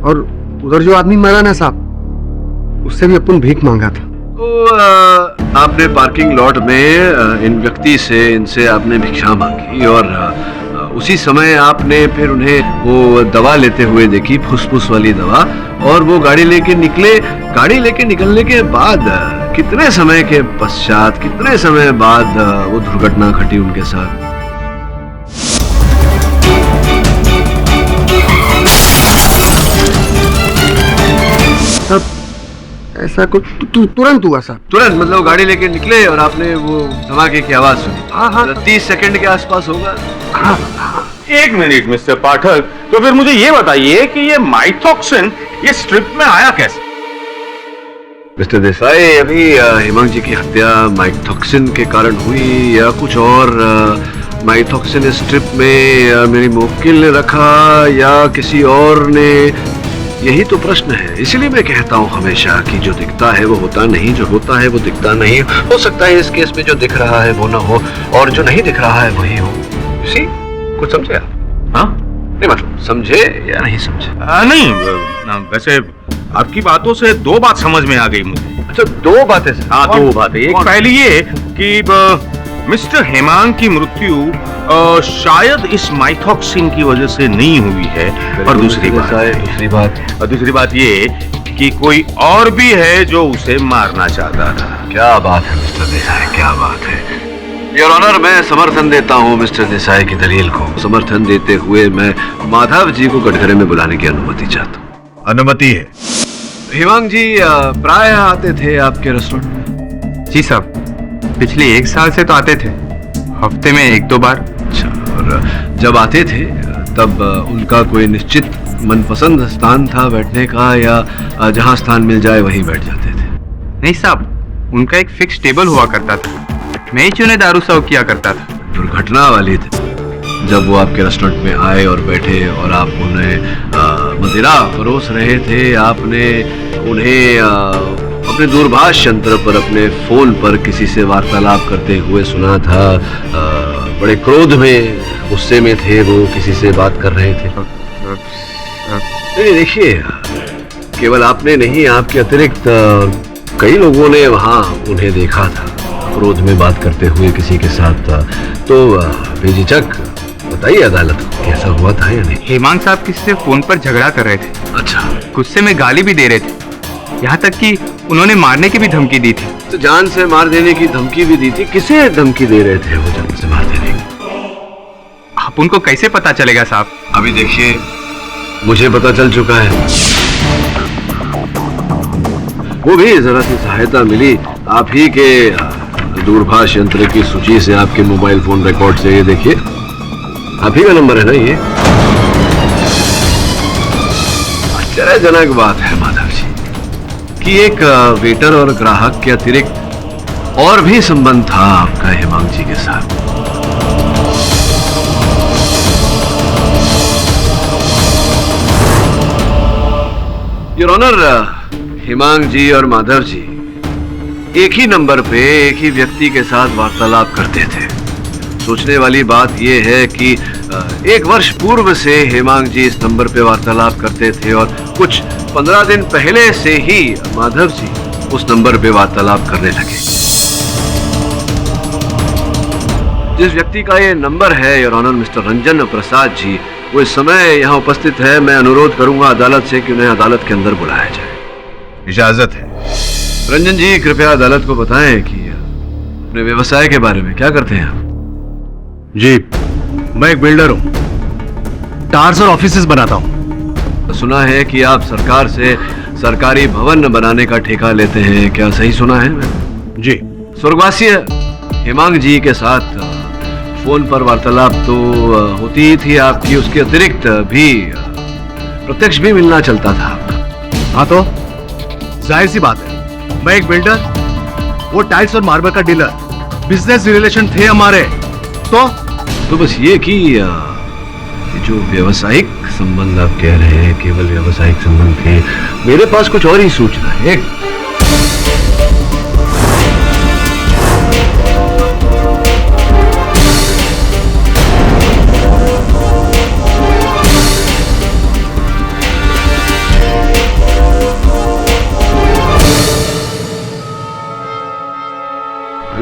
और उधर जो आदमी मरा ना साहब, उससे भी अपन भीख मांगा था। तो आपने पार्किंग लॉट में इन व्यक्ति से, इनसे आपने भिक्षा मांगी और उसी समय आपने फिर उन्हें वो दवा लेते हुए देखी, फुसफुस वाली दवा, और वो गाड़ी लेके निकले। गाड़ी लेके निकलने के बाद कितने समय के पश्चात, कितने समय बाद वो दुर्घटना घटी उनके साथ? ऐसा कुछ तुरंत हुआ साहब। तुरंत मतलब गाड़ी लेके निकले और आपने वो धमाके की आवाज सुनी? हाँ। 30 सेकंड के आसपास होगा। हाँ। 1 मिनट मिस्टर पाठक, तो फिर मुझे ये बताइए कि ये माइथॉक्सिन ये स्ट्रिप में आया कैसे? मिस्टर देसाई, अभी हेमांग जी की हत्या माइथॉक्सिन के कारण हुई या कुछ और? माइथॉक्सिन स्ट्रिप में मेरी मुवक्किल ने रखा या किसी और ने? यही तो प्रश्न है। इसीलिए मैं कहता हूँ हमेशा कि जो दिखता है वो होता नहीं, जो होता है वो दिखता नहीं। हो सकता है इस केस में जो दिख रहा है वो ना हो और जो नहीं दिख रहा है वही हो। इसी कुछ समझे आप? हाँ, नहीं मतलब समझे या नहीं समझे? नहीं, वैसे आपकी बातों से 2 बात समझ में आ गई मुझे। अच्छा, 2 बातें? हाँ, 2 बातें। एक पहली ये कि मिस्टर हेमांग की मृत्यु शायद इस माइथॉक्सिन की वजह से नहीं हुई है, और दूसरी बात ये कि कोई और भी है जो उसे मारना चाहता था। क्या बात है मिस्टर देसाई, क्या बात है। योर ऑनर, मैं समर्थन देता हूँ मिस्टर देसाई की दलील को। समर्थन देते हुए मैं माधव जी को कटघरे में बुलाने की अनुमति चाहता हूँ। अनुमति है। हेमांग जी प्राय आते थे आपके रेस्टोरेंट? जी साहब, पिछले 1 साल से तो आते थे, हफ्ते में 1-2 बार। अच्छा, और जब आते थे तब उनका कोई निश्चित मनपसंद स्थान था बैठने का या जहां स्थान मिल जाए वहीं बैठ जाते थे? नहीं साहब, उनका एक फिक्स टेबल हुआ करता था, मैं ही चुने दारू सर्व किया करता था। दुर्घटना वाली थी जब वो आपके रेस्टोरेंट में आए और बैठे और आप उन्हें मदिरा परोस रहे थे। आपने उन्हें अपने दूरभाष यंत्र पर, अपने फोन पर किसी से वार्तालाप करते हुए सुना था। बड़े क्रोध में, गुस्से में थे वो, किसी से बात कर रहे थे। नहीं देखिए, केवल आपने नहीं, आपके अतिरिक्त कई लोगों ने वहां उन्हें देखा था क्रोध में बात करते हुए किसी के साथ। तो बेझिझक बताइए अदालत को, कैसा हुआ था या नहीं? हेमांग साहब किसी से फोन पर झगड़ा कर रहे थे। अच्छा। गुस्से में गाली भी दे रहे थे, यहाँ तक कि उन्होंने मारने की भी धमकी दी थी। तो जान से मार देने की धमकी भी दी थी? किसे धमकी दे रहे थे वो जान से मार देने की? आप उनको कैसे पता चलेगा साहब? अभी देखिए, मुझे पता चल चुका है। वो भी जरा सी सहायता मिली आप ही के दूरभाष यंत्र की सूची से, आपके मोबाइल फोन रिकॉर्ड से। ये देखिए, आप ही का नंबर है ना ये? आश्चर्यजनक बात है माधव जी कि एक वेटर और ग्राहक के अतिरिक्त और भी संबंध था आपका हेमांग जी के साथ। योर ऑनर, हेमांग जी और माधव जी एक ही नंबर पे एक ही व्यक्ति के साथ वार्तालाप करते थे। सोचने वाली बात यह है कि 1 वर्ष पूर्व से हेमांग जी इस नंबर पे वार्तालाप करते थे और कुछ 15 दिन पहले से ही माधव जी उस नंबर पे वार्तालाप करने लगे। जिस व्यक्ति का ये नंबर है your honour mister Ranjan Prasad ji, वो इस समय यहाँ उपस्थित है। मैं अनुरोध करूंगा अदालत से कि उन्हें अदालत के अंदर बुलाया जाए। इजाजत है। रंजन जी कृपया अदालत को बताएं कि अपने व्यवसाय के बारे में क्या करते हैं आप? जी, मैं एक बिल्डर हूँ, टार्स और ऑफिसेस बनाता हूँ। सुना है कि आप सरकार से सरकारी भवन बनाने का ठेका लेते हैं, क्या सही सुना है? जी। स्वर्गवासी हेमांग जी के साथ फोन पर वार्तालाप तो होती ही थी आपकी, उसके अतिरिक्त भी प्रत्यक्ष भी मिलना चलता था आपका। हाँ, तो जाहिर सी बात है, मैं एक बिल्डर, वो टाइल्स और मार्बल का डीलर, बिजनेस रिलेशन थे हमारे। तो बस ये कि जो व्यवसायिक संबंध आप कह रहे हैं केवल व्यवसायिक संबंध थे, मेरे पास कुछ और ही सूचना है।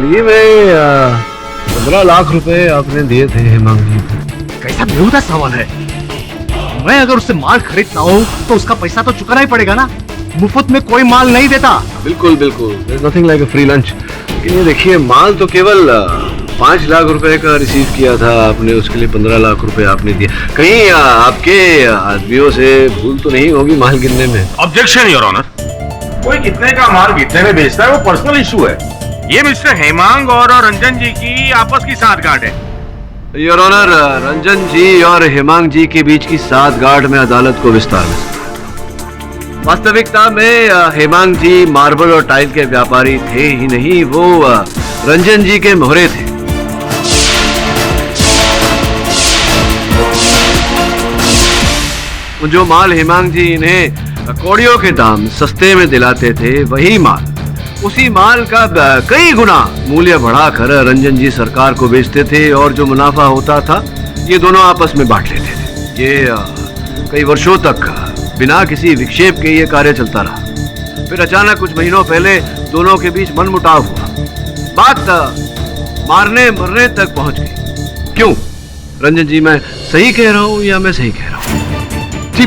ये में 15 लाख रुपए आपने दिए थे हेमांग जी को। कैसा बेहुदा सवाल है। मैं अगर उससे माल खरीदता हूँ तो उसका पैसा तो चुकाना ही पड़ेगा ना। मुफ्त में कोई माल नहीं देता। बिल्कुल बिल्कुल, there's nothing like a free lunch। लेकिन ये देखिए, माल तो केवल 5 लाख रुपए का रिसीव किया था आपने, उसके लिए 15 लाख रुपए आपने दिए। कहीं आपके आदमियों से भूल तो नहीं होगी माल गिनने में? Objection your honour. कोई कितने का माल कितने में बेचता है वो पर्सनल इशू है। ये मिस्टर हेमांग और रंजन जी की आपस की साठगांठ है। योर ऑनर, रंजन जी और हेमांग जी के बीच की साठगांठ में अदालत को विस्तार में वास्तविकता में हेमांग जी मार्बल और टाइल के व्यापारी थे ही नहीं, वो रंजन जी के मोहरे थे। जो माल हेमांग जी इन्हें कौड़ियों के दाम सस्ते में दिलाते थे, वही माल, उसी माल का कई गुना मूल्य बढ़ाकर रंजन जी सरकार को बेचते थे और जो मुनाफा होता था ये दोनों आपस में बांट लेते थे। ये कई वर्षों तक बिना किसी विक्षेप के ये कार्य चलता रहा। फिर अचानक कुछ महीनों पहले दोनों के बीच मनमुटाव हुआ, बात मारने मरने तक पहुंच गई। क्यों रंजन जी, मैं सही कह रहा हूं या मैं सही कह रहा हूं? जी,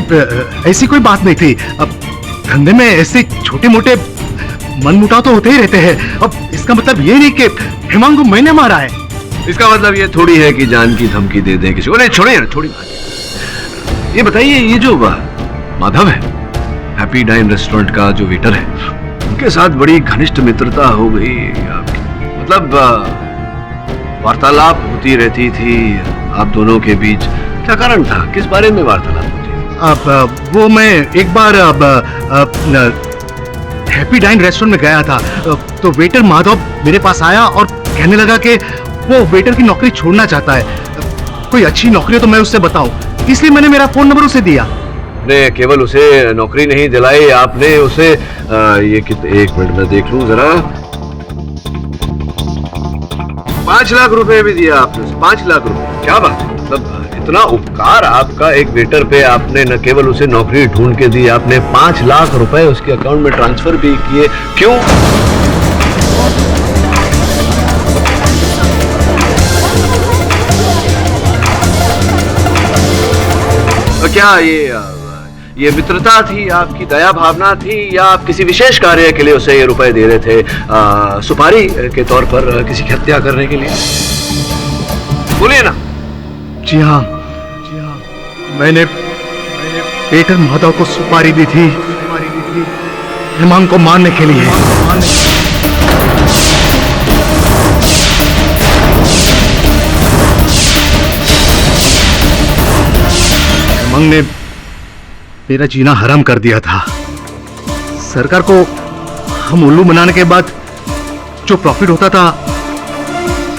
ऐसी कोई बात नहीं थी। अब धंधे में ऐसे छोटे मोटे मनमुटाव तो होते ही रहते हैं। अब इसका मतलब ये नहीं कि हेमांग को मैंने मारा है। इसका मतलब ये थोड़ी है कि जान की धमकी दे दे किसी को। नहीं छोड़िए ना, छोड़ी बात। ये बताइए, ये जो माधव है, हैप्पी डाइन रेस्टोरेंट का जो वेटर है, उनके साथ बड़ी घनिष्ठ मित्रता हो गई आपकी? मतलब वार्तालाप होती रहती थी आप दोनों के बीच, क्या कारण था? किस बारे में वार्तालाप होती थी? अब वो मैं एक बार हैप्पी डाइन रेस्टोरेंट में गया था, तो वेटर माधव मेरे पास आया और कहने लगा कि वो वेटर की नौकरी छोड़ना चाहता है। कोई अच्छी नौकरी तो मैं उससे बताऊं, इसलिए मैंने मेरा फोन नंबर उसे दिया। आपने केवल उसे नौकरी नहीं दिलाई, आपने उसे ये एक मिनट में देख लूं जरा, 5 लाख रुपए भी दिया आपने। 5 लाख रुपए, क्या बात है। मतलब इतना उपकार आपका एक वेटर पे, आपने न केवल उसे नौकरी ढूंढ के दी, आपने 5 लाख रुपए उसके अकाउंट में ट्रांसफर भी किए। क्यों? तो क्या ये मित्रता थी, आपकी दया भावना थी, या आप किसी विशेष कार्य के लिए उसे ये रुपए दे रहे थे, सुपारी के तौर पर किसी की हत्या करने के लिए? बोलिए ना। जी हाँ, मैंने वेटर माधव को सुपारी दी थी हेमांग को मारने के लिए। हेमांग ने मेरा जीना हराम कर दिया था। सरकार को हम उल्लू बनाने के बाद जो प्रॉफिट होता था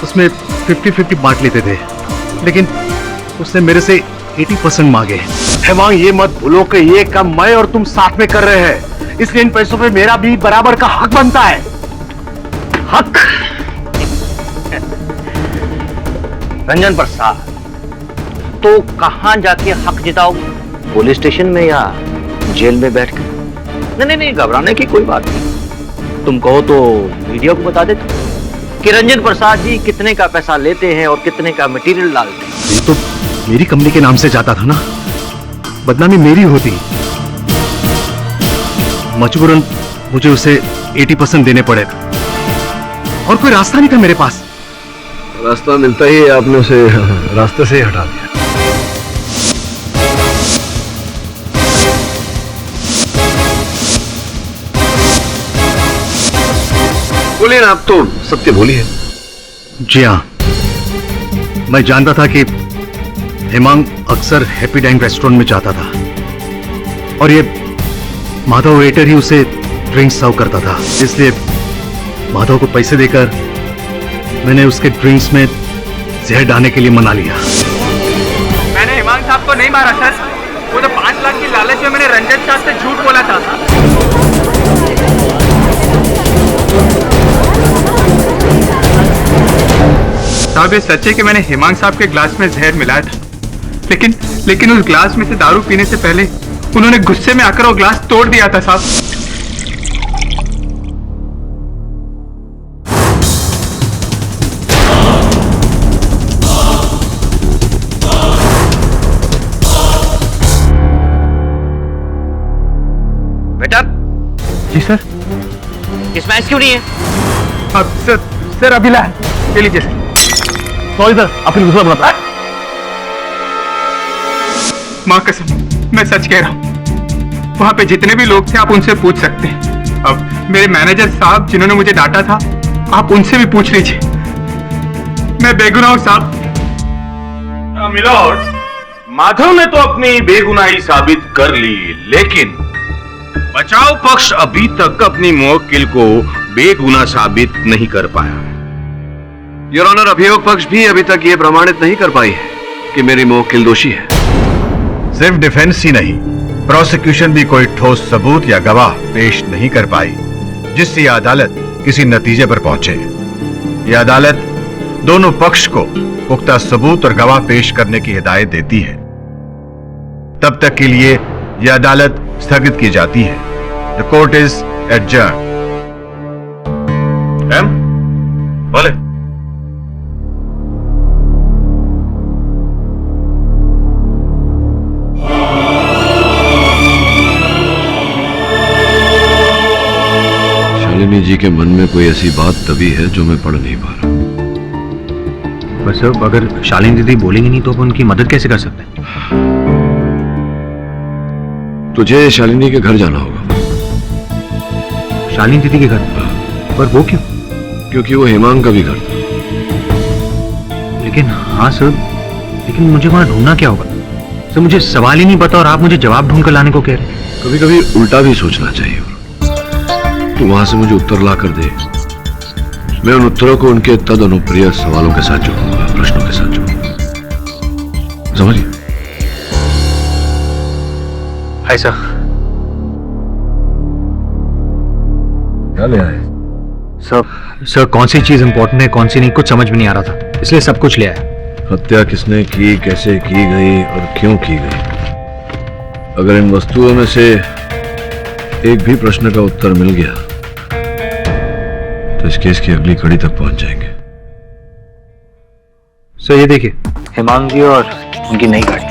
उसमें 50-50 बांट लेते थे, लेकिन उसने मेरे से 80% मांगे। हेमांग, ये मत भूलो कि ये काम मैं और तुम साथ में कर रहे हैं, इसलिए इन पैसों पे मेरा भी बराबर का हक बनता है। हक। रंजन प्रसाद, तो कहां जाके हक जिताओगे? पुलिस स्टेशन में या जेल में बैठकर? नहीं नहीं, घबराने की कोई बात नहीं। तुम कहो तो मीडिया को बता देते कि रंजन प्रसाद जी कितने का पैसा लेते हैं और कितने का मटेरियल डालते हैं। ये तो मेरी कंपनी के नाम से जाता था ना, बदनामी मेरी होती। मजबूरन मुझे उसे 80% देने पड़े और कोई रास्ता नहीं था मेरे पास। रास्ता मिलता ही आपने उसे रास्ते से हटा दिया। बोलिए ना, आप तो सत्य बोलिए। जी हाँ, मैं जानता था कि हेमांग अक्सर हैप्पी डाइन रेस्टोरेंट में जाता था और ये माधव वेटर ही उसे ड्रिंक सर्व करता था। इसलिए माधव को पैसे देकर मैंने उसके ड्रिंक्स में जहर डालने के लिए मना लिया। मैंने हेमांग साहब को नहीं मारा सर, वो तो 5 लाख की लालच में मैंने रंजन साहब से झूठ बोला था। साहब ये सच है कि मैंने हेमांग साहब के ग्लास में जहर मिलाया था, लेकिन उस ग्लास में से दारू पीने से पहले उन्होंने गुस्से में आकर वो ग्लास तोड़ दिया था साहब। बेटा। जी सर। इसमें आइस क्यों नहीं है? अब सर अभी ला ये लीजिए सर। सॉरी सर, अपनी दूसरा बनाता। माँ कसम मैं सच कह रहा हूँ, वहां पे जितने भी लोग थे आप उनसे पूछ सकते हैं। अब मेरे मैनेजर साहब जिन्होंने मुझे डांटा था, आप उनसे भी पूछ लीजिए, मैं बेगुनाह हूं साहब। मिलॉर्ड, माधव ने तो अपनी बेगुनाही साबित कर ली, लेकिन बचाव पक्ष अभी तक अपनी मुवक्किल को बेगुनाह साबित नहीं कर पाया। योर ऑनर, अभियोग पक्ष भी अभी तक ये प्रमाणित नहीं कर पाई है कि मेरी मुवक्किल दोषी है। सिर्फ डिफेंस ही नहीं, प्रोसिक्यूशन भी कोई ठोस सबूत या गवाह पेश नहीं कर पाई जिससे यह अदालत किसी नतीजे पर पहुंचे। यह अदालत दोनों पक्ष को पुख्ता सबूत और गवाह पेश करने की हिदायत देती है। तब तक के लिए यह अदालत स्थगित की जाती है। The court is adjourn. बोले शालिनी जी के मन में कोई ऐसी बात तभी है जो मैं पढ़ नहीं पा रहा। बस अब अगर शालिनी दीदी बोलेंगी नहीं तो अपन उनकी मदद कैसे कर सकते हैं? तुझे शालिनी के घर जाना होगा। शालिनी दीदी के घर? पर वो क्यों? क्योंकि वो हेमांग का भी घर था। लेकिन हाँ सर, लेकिन मुझे वहां ढूंढना क्या होगा? सर मुझे सवाल ही नहीं पता और आप मुझे जवाब ढूंढ कर लाने को कह रहे हैं। कभी कभी उल्टा भी सोचना चाहिए। तू वहां से मुझे उत्तर ला कर दे, मैं उन उत्तरों को उनके तद अनुप्रिय सवालों के साथ जोड़ूंगा, प्रश्नों के साथ जोड़ूंगा। समझिए? Hi sir. क्या ले आए? सर कौन सी चीज इंपॉर्टेंट है कौन सी नहीं कुछ समझ में नहीं आ रहा था, इसलिए सब कुछ ले आया। हत्या किसने की, कैसे की गई और क्यों की गई? अगर इन वस्तुओं में से एक भी प्रश्न का उत्तर मिल गया तो इस केस की अगली कड़ी तक पहुंच जाएंगे। सर ये देखिए, हेमांग जी और उनकी नई गाड़ी।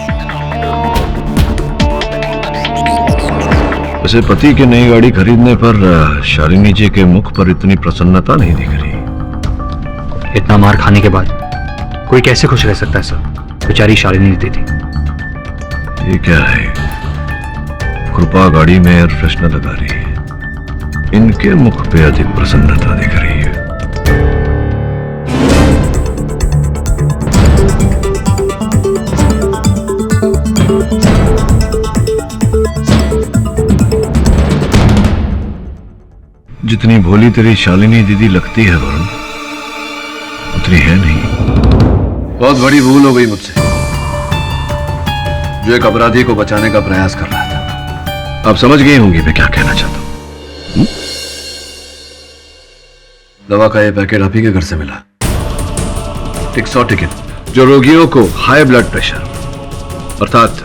वैसे पति की नई गाड़ी खरीदने पर शालिनी जी के मुख पर इतनी प्रसन्नता नहीं दिख रही। इतना मार खाने के बाद कोई कैसे खुश रह सकता है सर? बेचारी शालिनी दीदी। ये क्या है? कृपा गाड़ी में एयर फ्रेशनर लगा रही है, इनके मुख पे अधिक प्रसन्नता दिख रही है। जितनी भोली तेरी शालिनी दीदी लगती है वरुण, उतनी है नहीं। बहुत बड़ी भूल हो गई मुझसे, जो एक अपराधी को बचाने का प्रयास कर रहा था। आप समझ गई होंगी मैं क्या कहना चाहता हूं। दवा का ये पैकेट आप ही के घर से मिला। टिक्सोटिकिन, जो रोगियों को हाई ब्लड प्रेशर अर्थात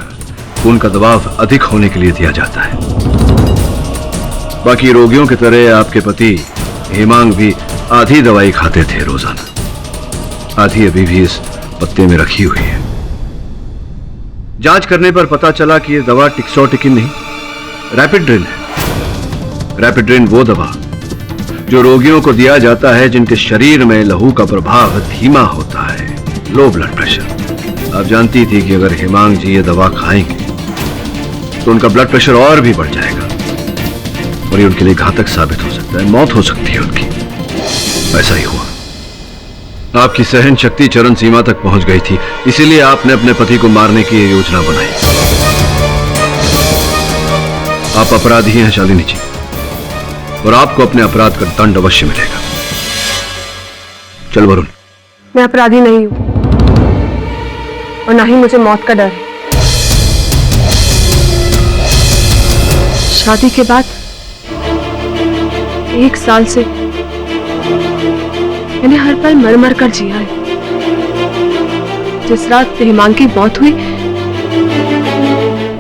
खून का दबाव अधिक होने के लिए दिया जाता है। बाकी रोगियों की तरह आपके पति हेमांग भी आधी दवाई खाते थे रोजाना, आधी अभी भी इस पत्ते में रखी हुई है। जांच करने पर पता चला कि यह दवा टिक्सोटिकिन नहीं, रैपिड्रिन है। रैपिड्रिन वो दवा जो रोगियों को दिया जाता है जिनके शरीर में लहू का प्रभाव धीमा होता है, लो ब्लड प्रेशर। आप जानती थी कि अगर हेमांग जी ये दवा खाएंगे तो उनका ब्लड प्रेशर और भी बढ़ जाएगा और ये उनके लिए घातक साबित हो सकता है, मौत हो सकती है उनकी। ऐसा ही हुआ। आपकी सहन शक्ति चरम सीमा तक पहुंच गई थी, इसीलिए आपने अपने पति को मारने की योजना बनाई। आप अपराधी हैं शालिनी जी, और आपको अपने अपराध का दंड अवश्य मिलेगा। चल वरुण। मैं अपराधी नहीं हूं और ना ही मुझे मौत का डर है। शादी के बाद 1 साल से मैंने हर पल मर मर कर जिया है। जिस रात हेमांग की मौत हुई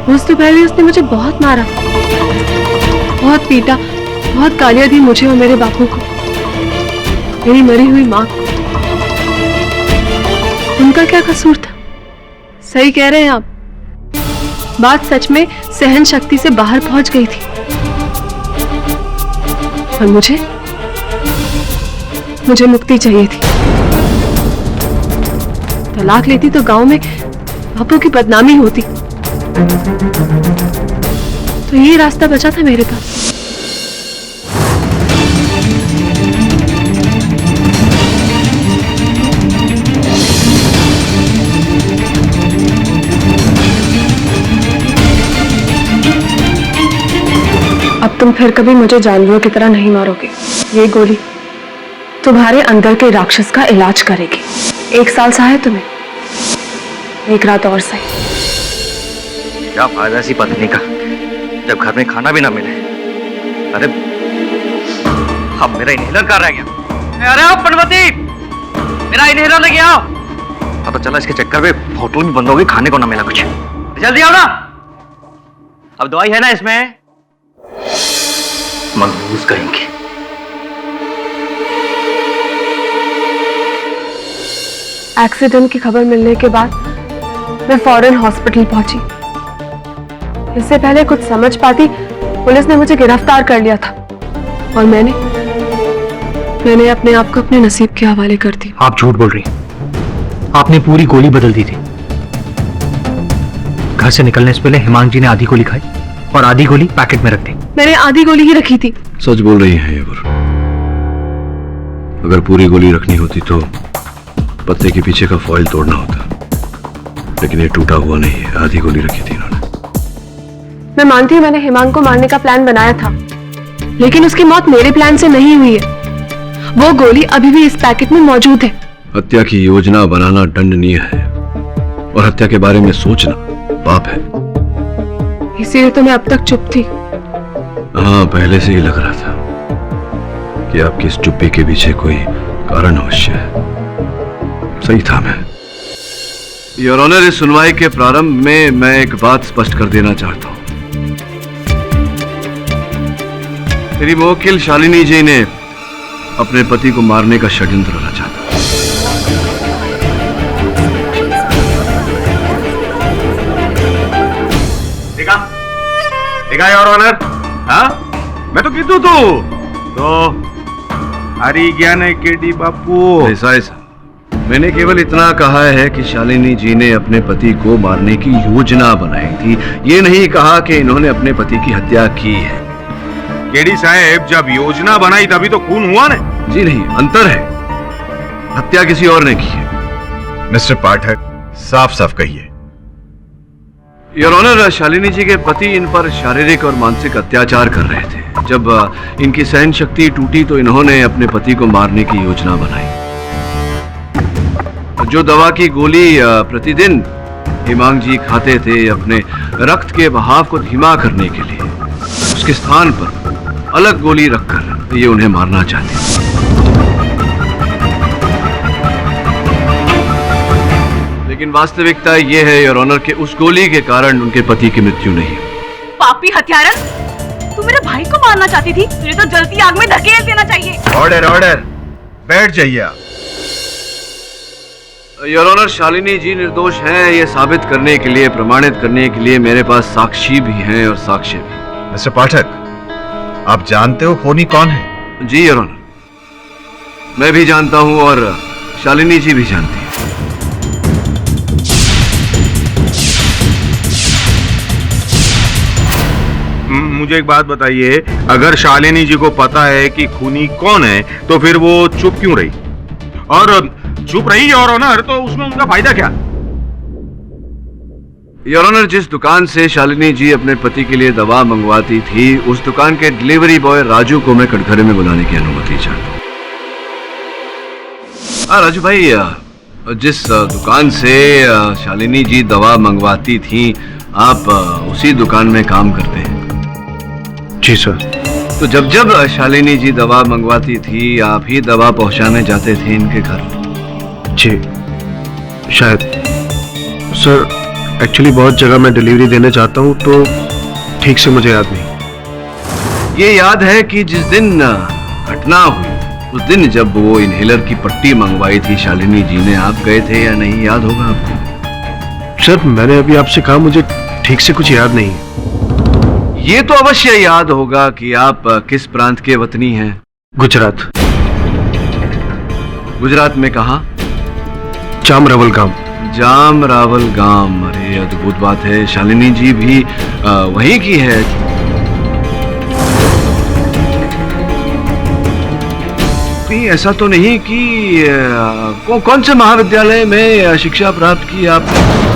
उस दोपहर भी उसने मुझे बहुत मारा, बहुत पीटा, बहुत गालियां दी मुझे और मेरे बापू को, मेरी मरी हुई माँ को। उनका क्या कसूर था? सही कह रहे हैं आप, बात सच में सहन शक्ति से बाहर पहुंच गई थी। और मुझे मुक्ति चाहिए थी। तलाक लेती तो गांव में बापू की बदनामी होती, तो ये रास्ता बचा था मेरे पास। अब तुम फिर कभी मुझे जानवरों की तरह नहीं मारोगे। ये गोली तुम्हारे अंदर के राक्षस का इलाज करेगी। 1 साल सा है तुम्हें, 1 रात और सही। क्या फायदा ऐसी पत्नी का जब घर में खाना भी ना मिले। अरे अब मेरा इनहेलर कहाँ रह गया? अरे पनवती, मेरा इनहेलर लेके आओ। पता चला इसके चक्कर में होटल भी बंद हो गई, खाने को ना मिला कुछ। जल्दी आओ ना। अब दवाई है ना इसमें? मनहूस कहेंगे। एक्सीडेंट की खबर मिलने के बाद मैं फौरन हॉस्पिटल पहुंची। इससे पहले कुछ समझ पाती, पुलिस ने मुझे गिरफ्तार कर लिया था और मैंने अपने आप को अपने नसीब के हवाले कर दी। आप झूठ बोल रही हैं। आपने पूरी गोली बदल दी थी। घर से निकलने से पहले हेमांग जी ने आधी गोली खाई और आधी गोली पैकेट में रख दी। मैंने आधी गोली ही रखी थी। सच बोल रही हैं ये वरुण। अगर पूरी गोली रखनी होती तो पत्ते के पीछे का फॉइल तोड़ना होता, लेकिन ये टूटा हुआ नहीं है, आधी गोली रखी थी इन्होंने। मैं मानती हूँ मैंने हेमांग को मारने का प्लान बनाया था, लेकिन उसकी मौत मेरे प्लान से नहीं हुई है। वो गोली अभी भी इस पैकेट में मौजूद है। हत्या की योजना बनाना दंडनीय है और हत्या के बारे में सोचना पाप है। इसीलिए तो मैं अब तक चुप थी। हाँ, पहले से ही लग रहा था कि आपकी इस चुप्पी के पीछे कोई कारण अवश्य है। सही था मैं। योर ऑनर, इस सुनवाई के प्रारंभ में मैं एक बात स्पष्ट कर देना चाहता हूं। मेरी मुवक्किल शालिनी जी ने अपने पति को मारने का षड्यंत्र रचा था। देखा योर ऑनर? हाँ, मैं तो कीधु तो हरी ज्ञान है केडी बापू। ऐसा मैंने केवल इतना कहा है कि शालिनी जी ने अपने पति को मारने की योजना बनाई थी, ये नहीं कहा कि इन्होंने अपने पति की हत्या की है। केडी साहब, जब योजना बनाई तभी तो खून हुआ ना? जी नहीं, अंतर है। हत्या किसी और ने की है। मिस्टर पाठक, साफ साफ कहिए। योर ऑनर, शालिनी जी के पति इन पर शारीरिक और मानसिक अत्याचार कर रहे थे। जब इनकी सहन शक्ति टूटी तो इन्होंने अपने पति को मारने की योजना बनाई। जो दवा की गोली प्रतिदिन हेमांग जी खाते थे अपने रक्त के बहाव को धीमा करने के लिए, उसके स्थान पर अलग गोली रखकर ये उन्हें मारना चाहते थे। लेकिन वास्तविकता ये है योर ऑनर कि उस गोली के कारण उनके पति की मृत्यु नहीं हुई। पापी हत्यारन, तू मेरे भाई को मारना चाहती थी, तुझे तो जलती आग में धकेल देना चाहिए। ऑर्डर ऑर्डर, बैठ जाइए आप। योर ऑनर, शालिनी जी निर्दोष हैं ये साबित करने के लिए, प्रमाणित करने के लिए मेरे पास साक्षी भी हैं और साक्ष्य भी। मिस्टर पाठक, आप जानते हो खूनी कौन है? जी योर ऑनर, मैं भी जानता हूं और शालिनी जी भी जानती हैं। मुझे एक बात बताइए, अगर शालिनी जी को पता है कि खूनी कौन है तो फिर वो चुप क्यों रही? और चुप रही योर ऑनर तो उसमें उनका फायदा क्या? योर ऑनर, जिस दुकान से शालिनी जी अपने पति के लिए दवा मंगवाती थी, उस दुकान के डिलीवरी बॉय राजू को मैं कटघरे में बुलाने की अनुमति चाहता हूँ। राजू भाई, जिस दुकान से शालिनी जी दवा मंगवाती थी, आप उसी दुकान में काम करते हैं? जी सर। तो जब जब शालिनी जी दवा मंगवाती थी, आप ही दवा पहुंचाने जाते थे इनके घर? जी शायद सर, एक्चुअली बहुत जगह मैं डिलीवरी देने जाता हूँ तो ठीक से मुझे याद नहीं। ये याद है कि जिस दिन घटना हुई उस दिन जब वो इनहेलर की पट्टी मंगवाई थी शालिनी जी ने, आप गए थे या नहीं, याद होगा आपको? सर मैंने अभी आपसे कहा मुझे ठीक से कुछ याद नहीं है। ये तो अवश्य याद होगा कि आप किस प्रांत के वतनी हैं? गुजरात। गुजरात में कहां? जामरावल गांव। जामरावल गांव, अरे अद्भुत बात है, शालिनी जी भी वहीं की है। कहीं ऐसा तो नहीं कि कौन से महाविद्यालय में शिक्षा प्राप्त की आपने?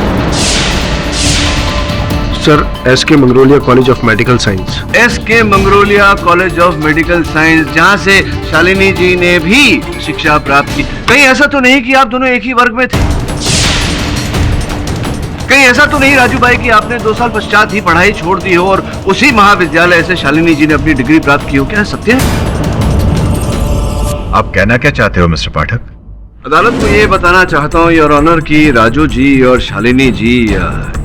Sir S K Mangrolia college of medical science. S K Mangrolia college of medical science, जहां से शालिनी जी ने भी शिक्षा प्राप्त की। कहीं ऐसा तो नहीं कि आप दोनों एक ही वर्ग में थे? कहीं ऐसा तो नहीं राजू भाई कि आपने 2 साल पश्चात ही पढ़ाई छोड़ दी हो और उसी महाविद्यालय से शालिनी जी ने अपनी डिग्री प्राप्त की हो? क्या सत्य है? आप कहना क्या चाहते हो मिस्टर पाठक? अदालत को ये बताना चाहता हूँ योर ऑनर कि राजू जी और शालिनी जी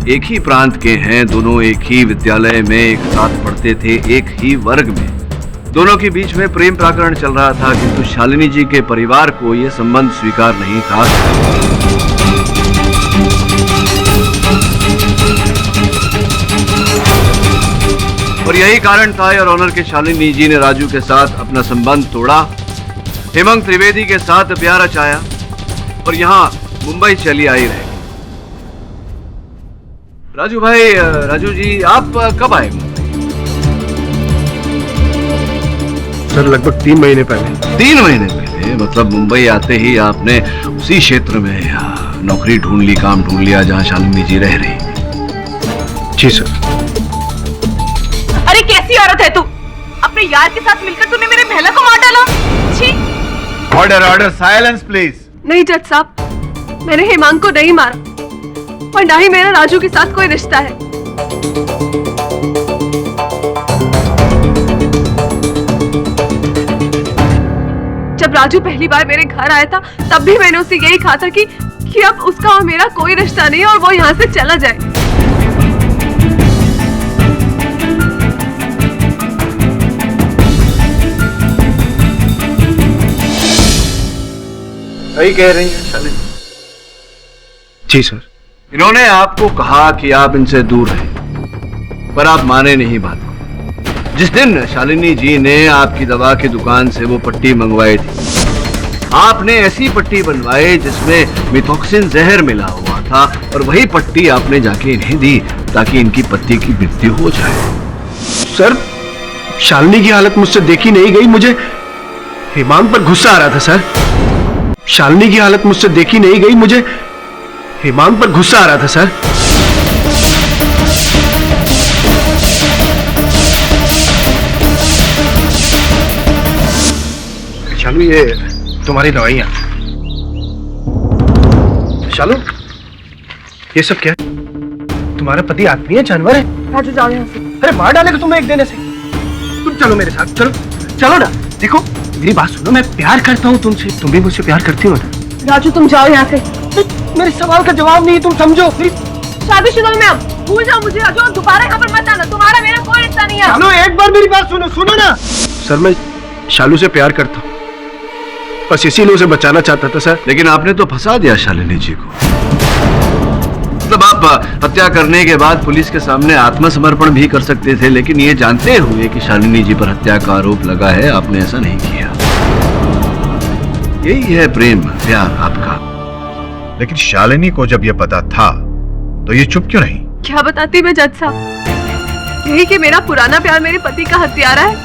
एक ही प्रांत के हैं, दोनों एक ही विद्यालय में एक साथ पढ़ते थे, एक ही वर्ग में। दोनों के बीच में प्रेम प्रकरण चल रहा था, किंतु शालिनी जी के परिवार को यह संबंध स्वीकार नहीं था। और यही कारण था योर ऑनर के शालिनी जी ने राजू के साथ अपना संबंध तोड़ा, हेमंत त्रिवेदी के साथ प्यार रचाया और यहाँ मुंबई चली आई रहे। राजू भाई, राजू जी आप कब आए? सर लगभग 3 महीने पहले। 3 महीने पहले? मतलब मुंबई आते ही आपने उसी क्षेत्र में नौकरी ढूंढ ली, काम ढूंढ लिया जहां शालिनी जी रह रही? जी सर। अरे कैसी औरत है तू? अपने यार के साथ मिलकर तूने मेरे महला को मार डाला। छी! Order order, silence please. नहीं जज साहब, मैंने हेमांग को नहीं मारा और ना ही मेरा राजू के साथ कोई रिश्ता है। जब राजू पहली बार मेरे घर आया था तब भी मैंने उसे यही कहा था कि अब उसका और मेरा कोई रिश्ता नहीं और वो यहाँ से चला जाए। सही कह रही हैं शालिनी जी सर। इन्होंने आपको कहा कि आप इनसे दूर रहें, पर आप माने नहीं बात को। जिस दिन शालिनी जी ने आपकी दवा की दुकान से वो पट्टी मंगवाई थी, आपने ऐसी पट्टी बनवाई जिसमें मिथॉक्सिन जहर मिला हुआ था और वही पट्टी आपने जाके इन्हें दी ताकि इनकी पति की मृत्यु हो जाए। सर शालिनी की हालत मुझसे देखी नहीं गई, मुझे हेमांग पर गुस्सा आ रहा था सर। शालिनी की हालत मुझसे देखी नहीं गई, मुझे हेमांग पर गुस्सा आ रहा था सर। शालू ये तुम्हारी दवाइयां। शालू ये सब क्या है? तुम्हारा पति आदमी है जानवर है? राजू जाओ यहाँ से। अरे मार डालेगा तुम्हें एक देने से। तुम चलो मेरे साथ, चलो चलो ना। देखो मेरी बात सुनो, मैं प्यार करता हूँ तुमसे, तुम भी मुझसे प्यार करती हो ना? राजू तुम जाओ यहाँ से। मेरे सवाल का जवाब नहीं, तुम समझो प्लीज। शादीशुदा हूं मैं, अब भूल जाओ मुझे, जो दोबारा यहाँ पर मत आना, तुम्हारा मेरा कोई रिश्ता नहीं है। चलो एक बार मेरी बात सुनो, सुनो ना। सर मैं शालू से प्यार करता हूँ, बस इसीलिए उसे बचाना चाहता था सर। लेकिन आपने तो फंसा दिया शालिनी जी को। मतलब आप हत्या करने के बाद पुलिस के सामने आत्मसमर्पण भी कर सकते थे, लेकिन ये जानते हुए कि शालिनी जी पर हत्या का आरोप लगा है, आपने ऐसा नहीं किया। यही है प्रेम, प्यार आपका। लेकिन शालिनी को जब यह पता था तो ये चुप क्यों नहीं? क्या बताती मैं जज साहब, यही कि मेरा पुराना प्यार मेरे पति का हत्यारा है।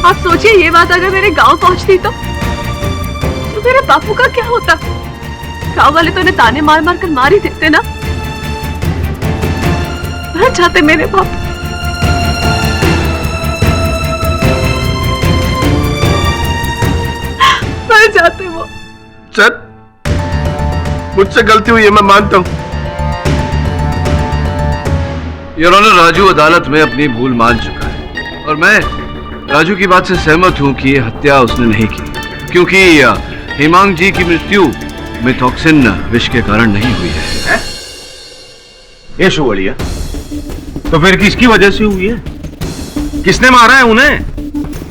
आप सोचिए ये बात अगर मेरे गांव पहुंचती तो मेरे बापू का क्या होता? गांव वाले तो उन्हें ताने मार मार कर मार ही देते ना। मर जाते मेरे बापू। मर जाते वो। सर मुझसे गलती हुई है, मैं मानता हूं। योर ऑनर, राजू अदालत में अपनी भूल मान चुका है और मैं राजू की बात से सहमत हूं कि यह हत्या उसने नहीं की, क्योंकि हेमांग जी की मृत्यु मिथॉक्सिन विष के कारण नहीं हुई है। ये शुवलिया तो फिर किसकी वजह से हुई है? किसने मारा है उन्हें?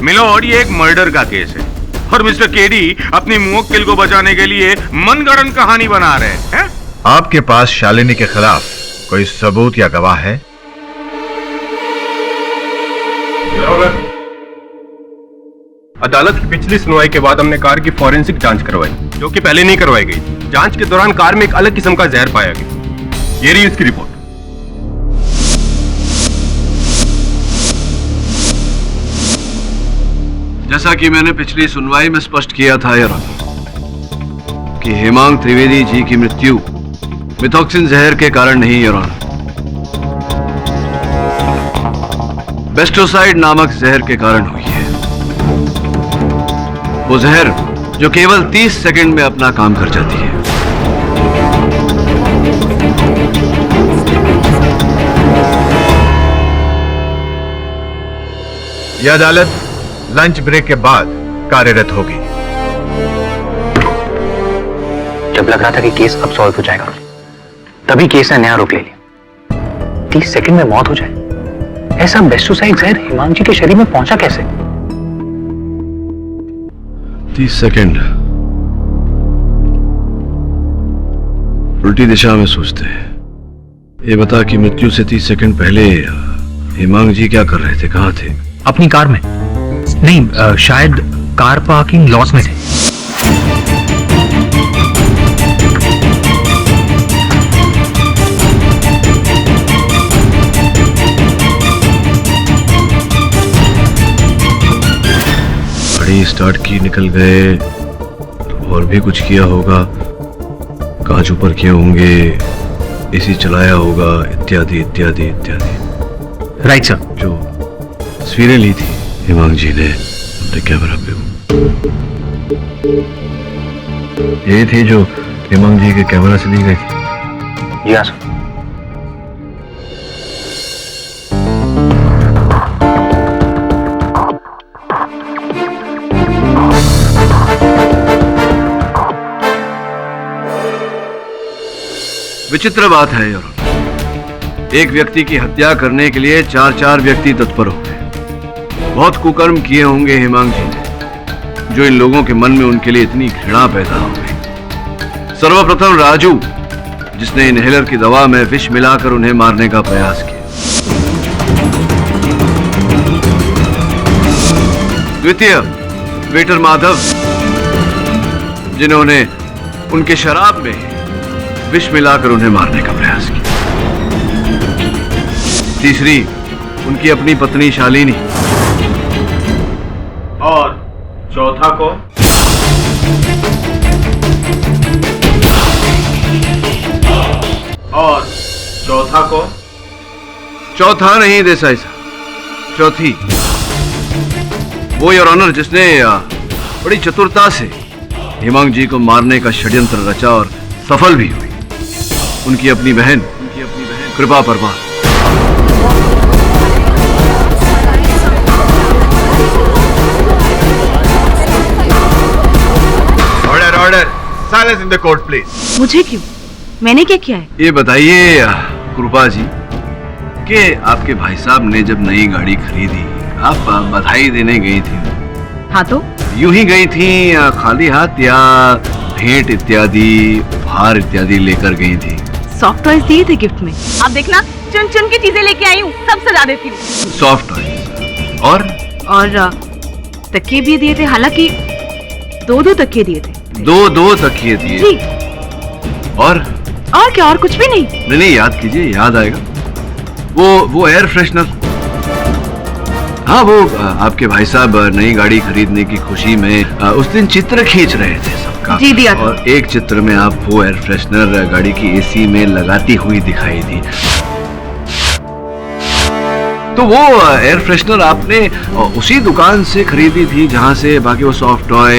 मिलोड, ये एक मर्डर का केस है और मिस्टर केडी अपनी मुवक्किल को बचाने के लिए मनगढ़ंत कहानी बना रहे हैं। आपके पास शालिनी के खिलाफ कोई सबूत या गवाह है? अदालत की पिछली सुनवाई के बाद हमने कार की फॉरेंसिक जांच करवाई, जो कि पहले नहीं करवाई गई। जांच के दौरान कार में एक अलग किस्म का जहर पाया गया। ये रही उसकी रिपोर्ट। जैसा कि मैंने पिछली सुनवाई में स्पष्ट किया था योर ऑनर कि हेमांग त्रिवेदी जी की मृत्यु मिथॉक्सिन जहर के कारण नहीं योर ऑनर, बेस्टोसाइड नामक जहर के कारण हुई है। वो जहर जो केवल 30 सेकंड में अपना काम कर जाती है। यह अदालत लंच ब्रेक के बाद कार्यरत होगी। जब लग रहा था कि केस अब सॉल्व हो जाएगा, तभी केस ने नया रुख ले लिया। 30 सेकंड में मौत हो जाए, ऐसा बेस्टोसाइड जहर हेमांग जी के शरीर में पहुंचा कैसे? 30 सेकंड उल्टी दिशा में सोचते हैं। ये बता कि मृत्यु से 30 सेकंड पहले हेमांग जी क्या कर रहे थे, कहां थे? अपनी कार में नहीं, शायद कार पार्किंग लॉस में थे। गाड़ी स्टार्ट की, निकल गए, तो और भी कुछ किया होगा। कांच ऊपर किए होंगे, एसी चलाया होगा, इत्यादि इत्यादि इत्यादि। Right sir. जो तस्वीरें ली थी हेमांग जी ने अपने कैमरा पे, ये थी जो हेमांग जी के कैमरा से ली गई थी? जी हाँ सर। विचित्र बात है यार, एक व्यक्ति की हत्या करने के लिए 4 व्यक्ति तत्पर हो गए। बहुत कुकर्म किए होंगे हेमांग जी ने, जो इन लोगों के मन में उनके लिए इतनी घृणा पैदा हो गई। सर्वप्रथम राजू, जिसने इनहेलर की दवा में विष मिलाकर उन्हें मारने का प्रयास किया। द्वितीय वेटर माधव, जिन्होंने उनके शराब में विष मिलाकर उन्हें मारने का प्रयास किया। तीसरी उनकी अपनी पत्नी शालिनी, और चौथा को? और चौथा को? चौथा नहीं देसाई साहब, चौथी वो योर ऑनर जिसने बड़ी चतुरता से हेमांग जी को मारने का षड्यंत्र रचा और सफल भी हुई। उनकी अपनी बहन कृपा Parmar. Order order, silence in the court please. मुझे क्यों? मैंने क्या किया है? ये बताइए कृपा जी कि आपके भाई साहब ने जब नई गाड़ी खरीदी आप बधाई देने गई थी। हाँ तो यूं ही गई थी खाली हाथ या भेंट इत्यादि उपहार इत्यादि लेकर गई थी? सॉफ्ट टॉयज दिए थे गिफ्ट में। आप देखना चुन चुन की चीजें लेके आई हूँ, सब सजा देती हूँ। सॉफ्ट टॉयज और तकिए भी दिए थे, हालांकि दो तकिए दिए थे। दो तकिए दिए जी। और क्या? और कुछ भी नहीं? नहीं, याद कीजिए, याद आएगा। वो एयर फ्रेशनर। हाँ, वो आपके भाई साहब नई गाड़ी खरीदने की खुशी में उस दिन चित्र खींच रहे थे सबका। जी दिया था। और एक चित्र में आप वो एयर फ्रेशनर गाड़ी की एसी में लगाती हुई दिखाई दी। तो वो एयर फ्रेशनर आपने उसी दुकान से खरीदी थी जहां से बाकी वो सॉफ्ट टॉय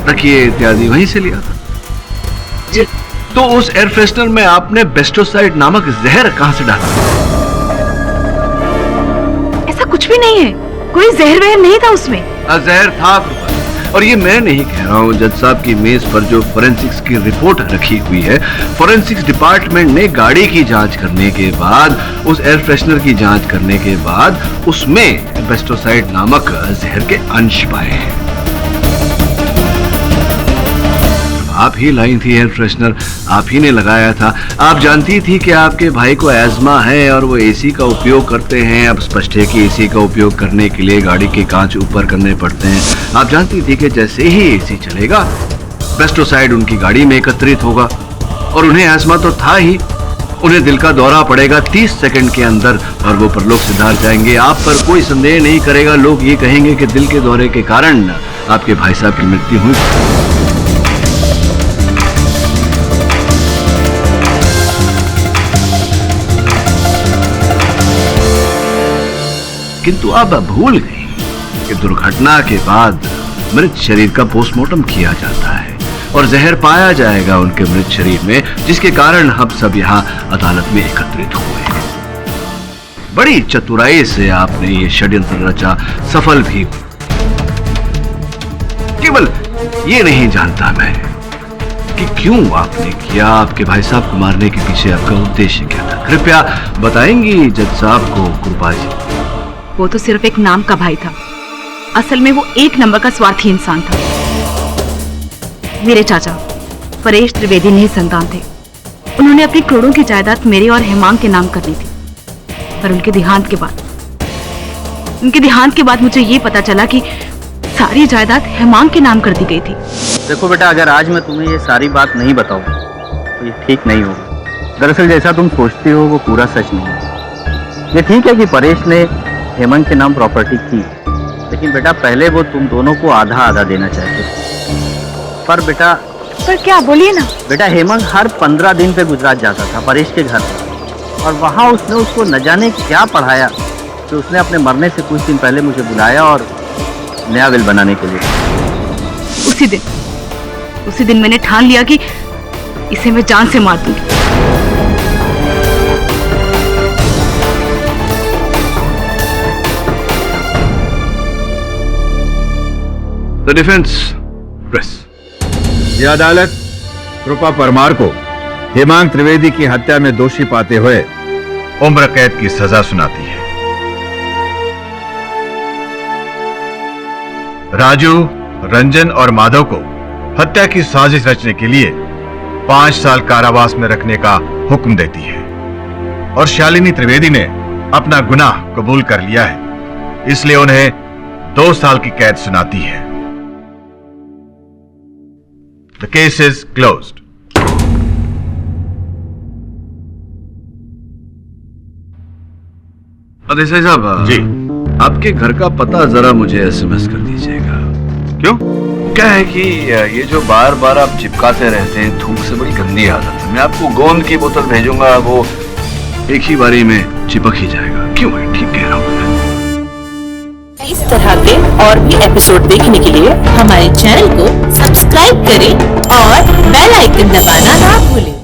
तकिए इत्यादि वहीं से लिया था। जी। तो उस एयर फ्रेशनर में आपने बेस्टोसाइड नामक जहर कहां से डाला? ऐसा कुछ भी नहीं है, कोई जहर वहर नहीं था उसमें। जहर था। और ये मैं नहीं कह रहा हूँ, जज साहब की मेज पर जो फोरेंसिक्स की रिपोर्ट रखी हुई है, फोरेंसिक्स डिपार्टमेंट ने गाड़ी की जांच करने के बाद, उस एयर फ्रेशनर की जांच करने के बाद उसमें बेस्टोसाइड नामक जहर के अंश पाए हैं। आप ही लाई थी एयर फ्रेशनर, आप ही ने लगाया था। आप जानती थी कि आपके भाई को एज़मा है और वो एसी का उपयोग करते हैं। अब स्पष्ट है कि एसी का उपयोग करने के लिए गाड़ी के कांच ऊपर करने पड़ते हैं। आप जानती थी कि जैसे ही एसी चलेगा बेस्टोसाइड उनकी गाड़ी में एकत्रित होगा और उन्हें एज़मा तो था ही, उन्हें दिल का दौरा पड़ेगा 30 सेकंड के अंदर और वो परलोक सिधार जाएंगे। आप पर कोई संदेह नहीं करेगा, लोग ये कहेंगे कि दिल के दौरे के कारण आपके भाई साहब की मृत्यु हुई। किंतु आप भूल गई कि दुर्घटना के बाद मृत शरीर का पोस्टमार्टम किया जाता है और जहर पाया जाएगा उनके मृत शरीर में, जिसके कारण हम सब यहाँ अदालत में एकत्रित हुए हैं। बड़ी चतुराई से आपने ये षड्यंत्र रचा, सफल भी। केवल ये नहीं जानता मैं कि क्यों आपने किया, आपके भाई साहब को मारने के पीछे आपका उद्देश्य क्या था। कृपया बताएंगी जज साहब को कृपा जी? वो तो सिर्फ एक नाम का भाई था, असल में वो एक नंबर का स्वार्थी इंसान था। मेरे चाचा परेश त्रिवेदी निसंतान थे। उन्होंने अपनी करोड़ों की जायदाद मेरे और हेमांग के नाम करनी थी, पर उनके देहांत के बाद मुझे ये पता चला कि सारी जायदाद हेमांग के नाम कर दी गई थी। देखो बेटा, अगर आज मैं तुम्हें ये सारी बात नहीं बताऊं तो ये ठीक नहीं होगा। दरअसल जैसा तुम सोचती हो वो पूरा सच नहीं है। ये ठीक है कि परेश ने हेमंत के नाम प्रॉपर्टी की, लेकिन बेटा पहले वो तुम दोनों को आधा आधा देना चाहते थे। पर क्या? बोलिए ना। बेटा हेमंत हर 15 दिन पे गुजरात जाता था परेश के घर, और वहाँ उसने उसको न जाने क्या पढ़ाया कि उसने अपने मरने से कुछ दिन पहले मुझे बुलाया और नया विल बनाने के लिए। उसी दिन मैंने ठान लिया कि इसे मैं जान से मार दूंगी। The defence press. यह अदालत कृपा परमार को हेमांग त्रिवेदी की हत्या में दोषी पाते हुए उम्र कैद की सजा सुनाती है। राजू, रंजन और माधव को हत्या की साजिश रचने के लिए 5 साल कारावास में रखने का हुक्म देती है और शालिनी त्रिवेदी ने अपना गुनाह कबूल कर लिया है, इसलिए उन्हें 2 साल की कैद सुनाती है। The case is closed. Desai साहब जी, आपके घर का पता जरा मुझे एसएमएस कर दीजिएगा। क्यों? क्या है कि ये जो बार बार आप चिपकाते रहते हैं, थूक से बड़ी गंदी आदत है। मैं आपको गोंद की बोतल भेजूंगा, वो एक ही बारी में चिपक ही जाएगा। क्यों है? ठीक कह रहा हूँ। इस तरह के और भी एपिसोड देखने के लिए हमारे चैनल को सब्सक्राइब करें और बेल आइकन दबाना ना भूलें।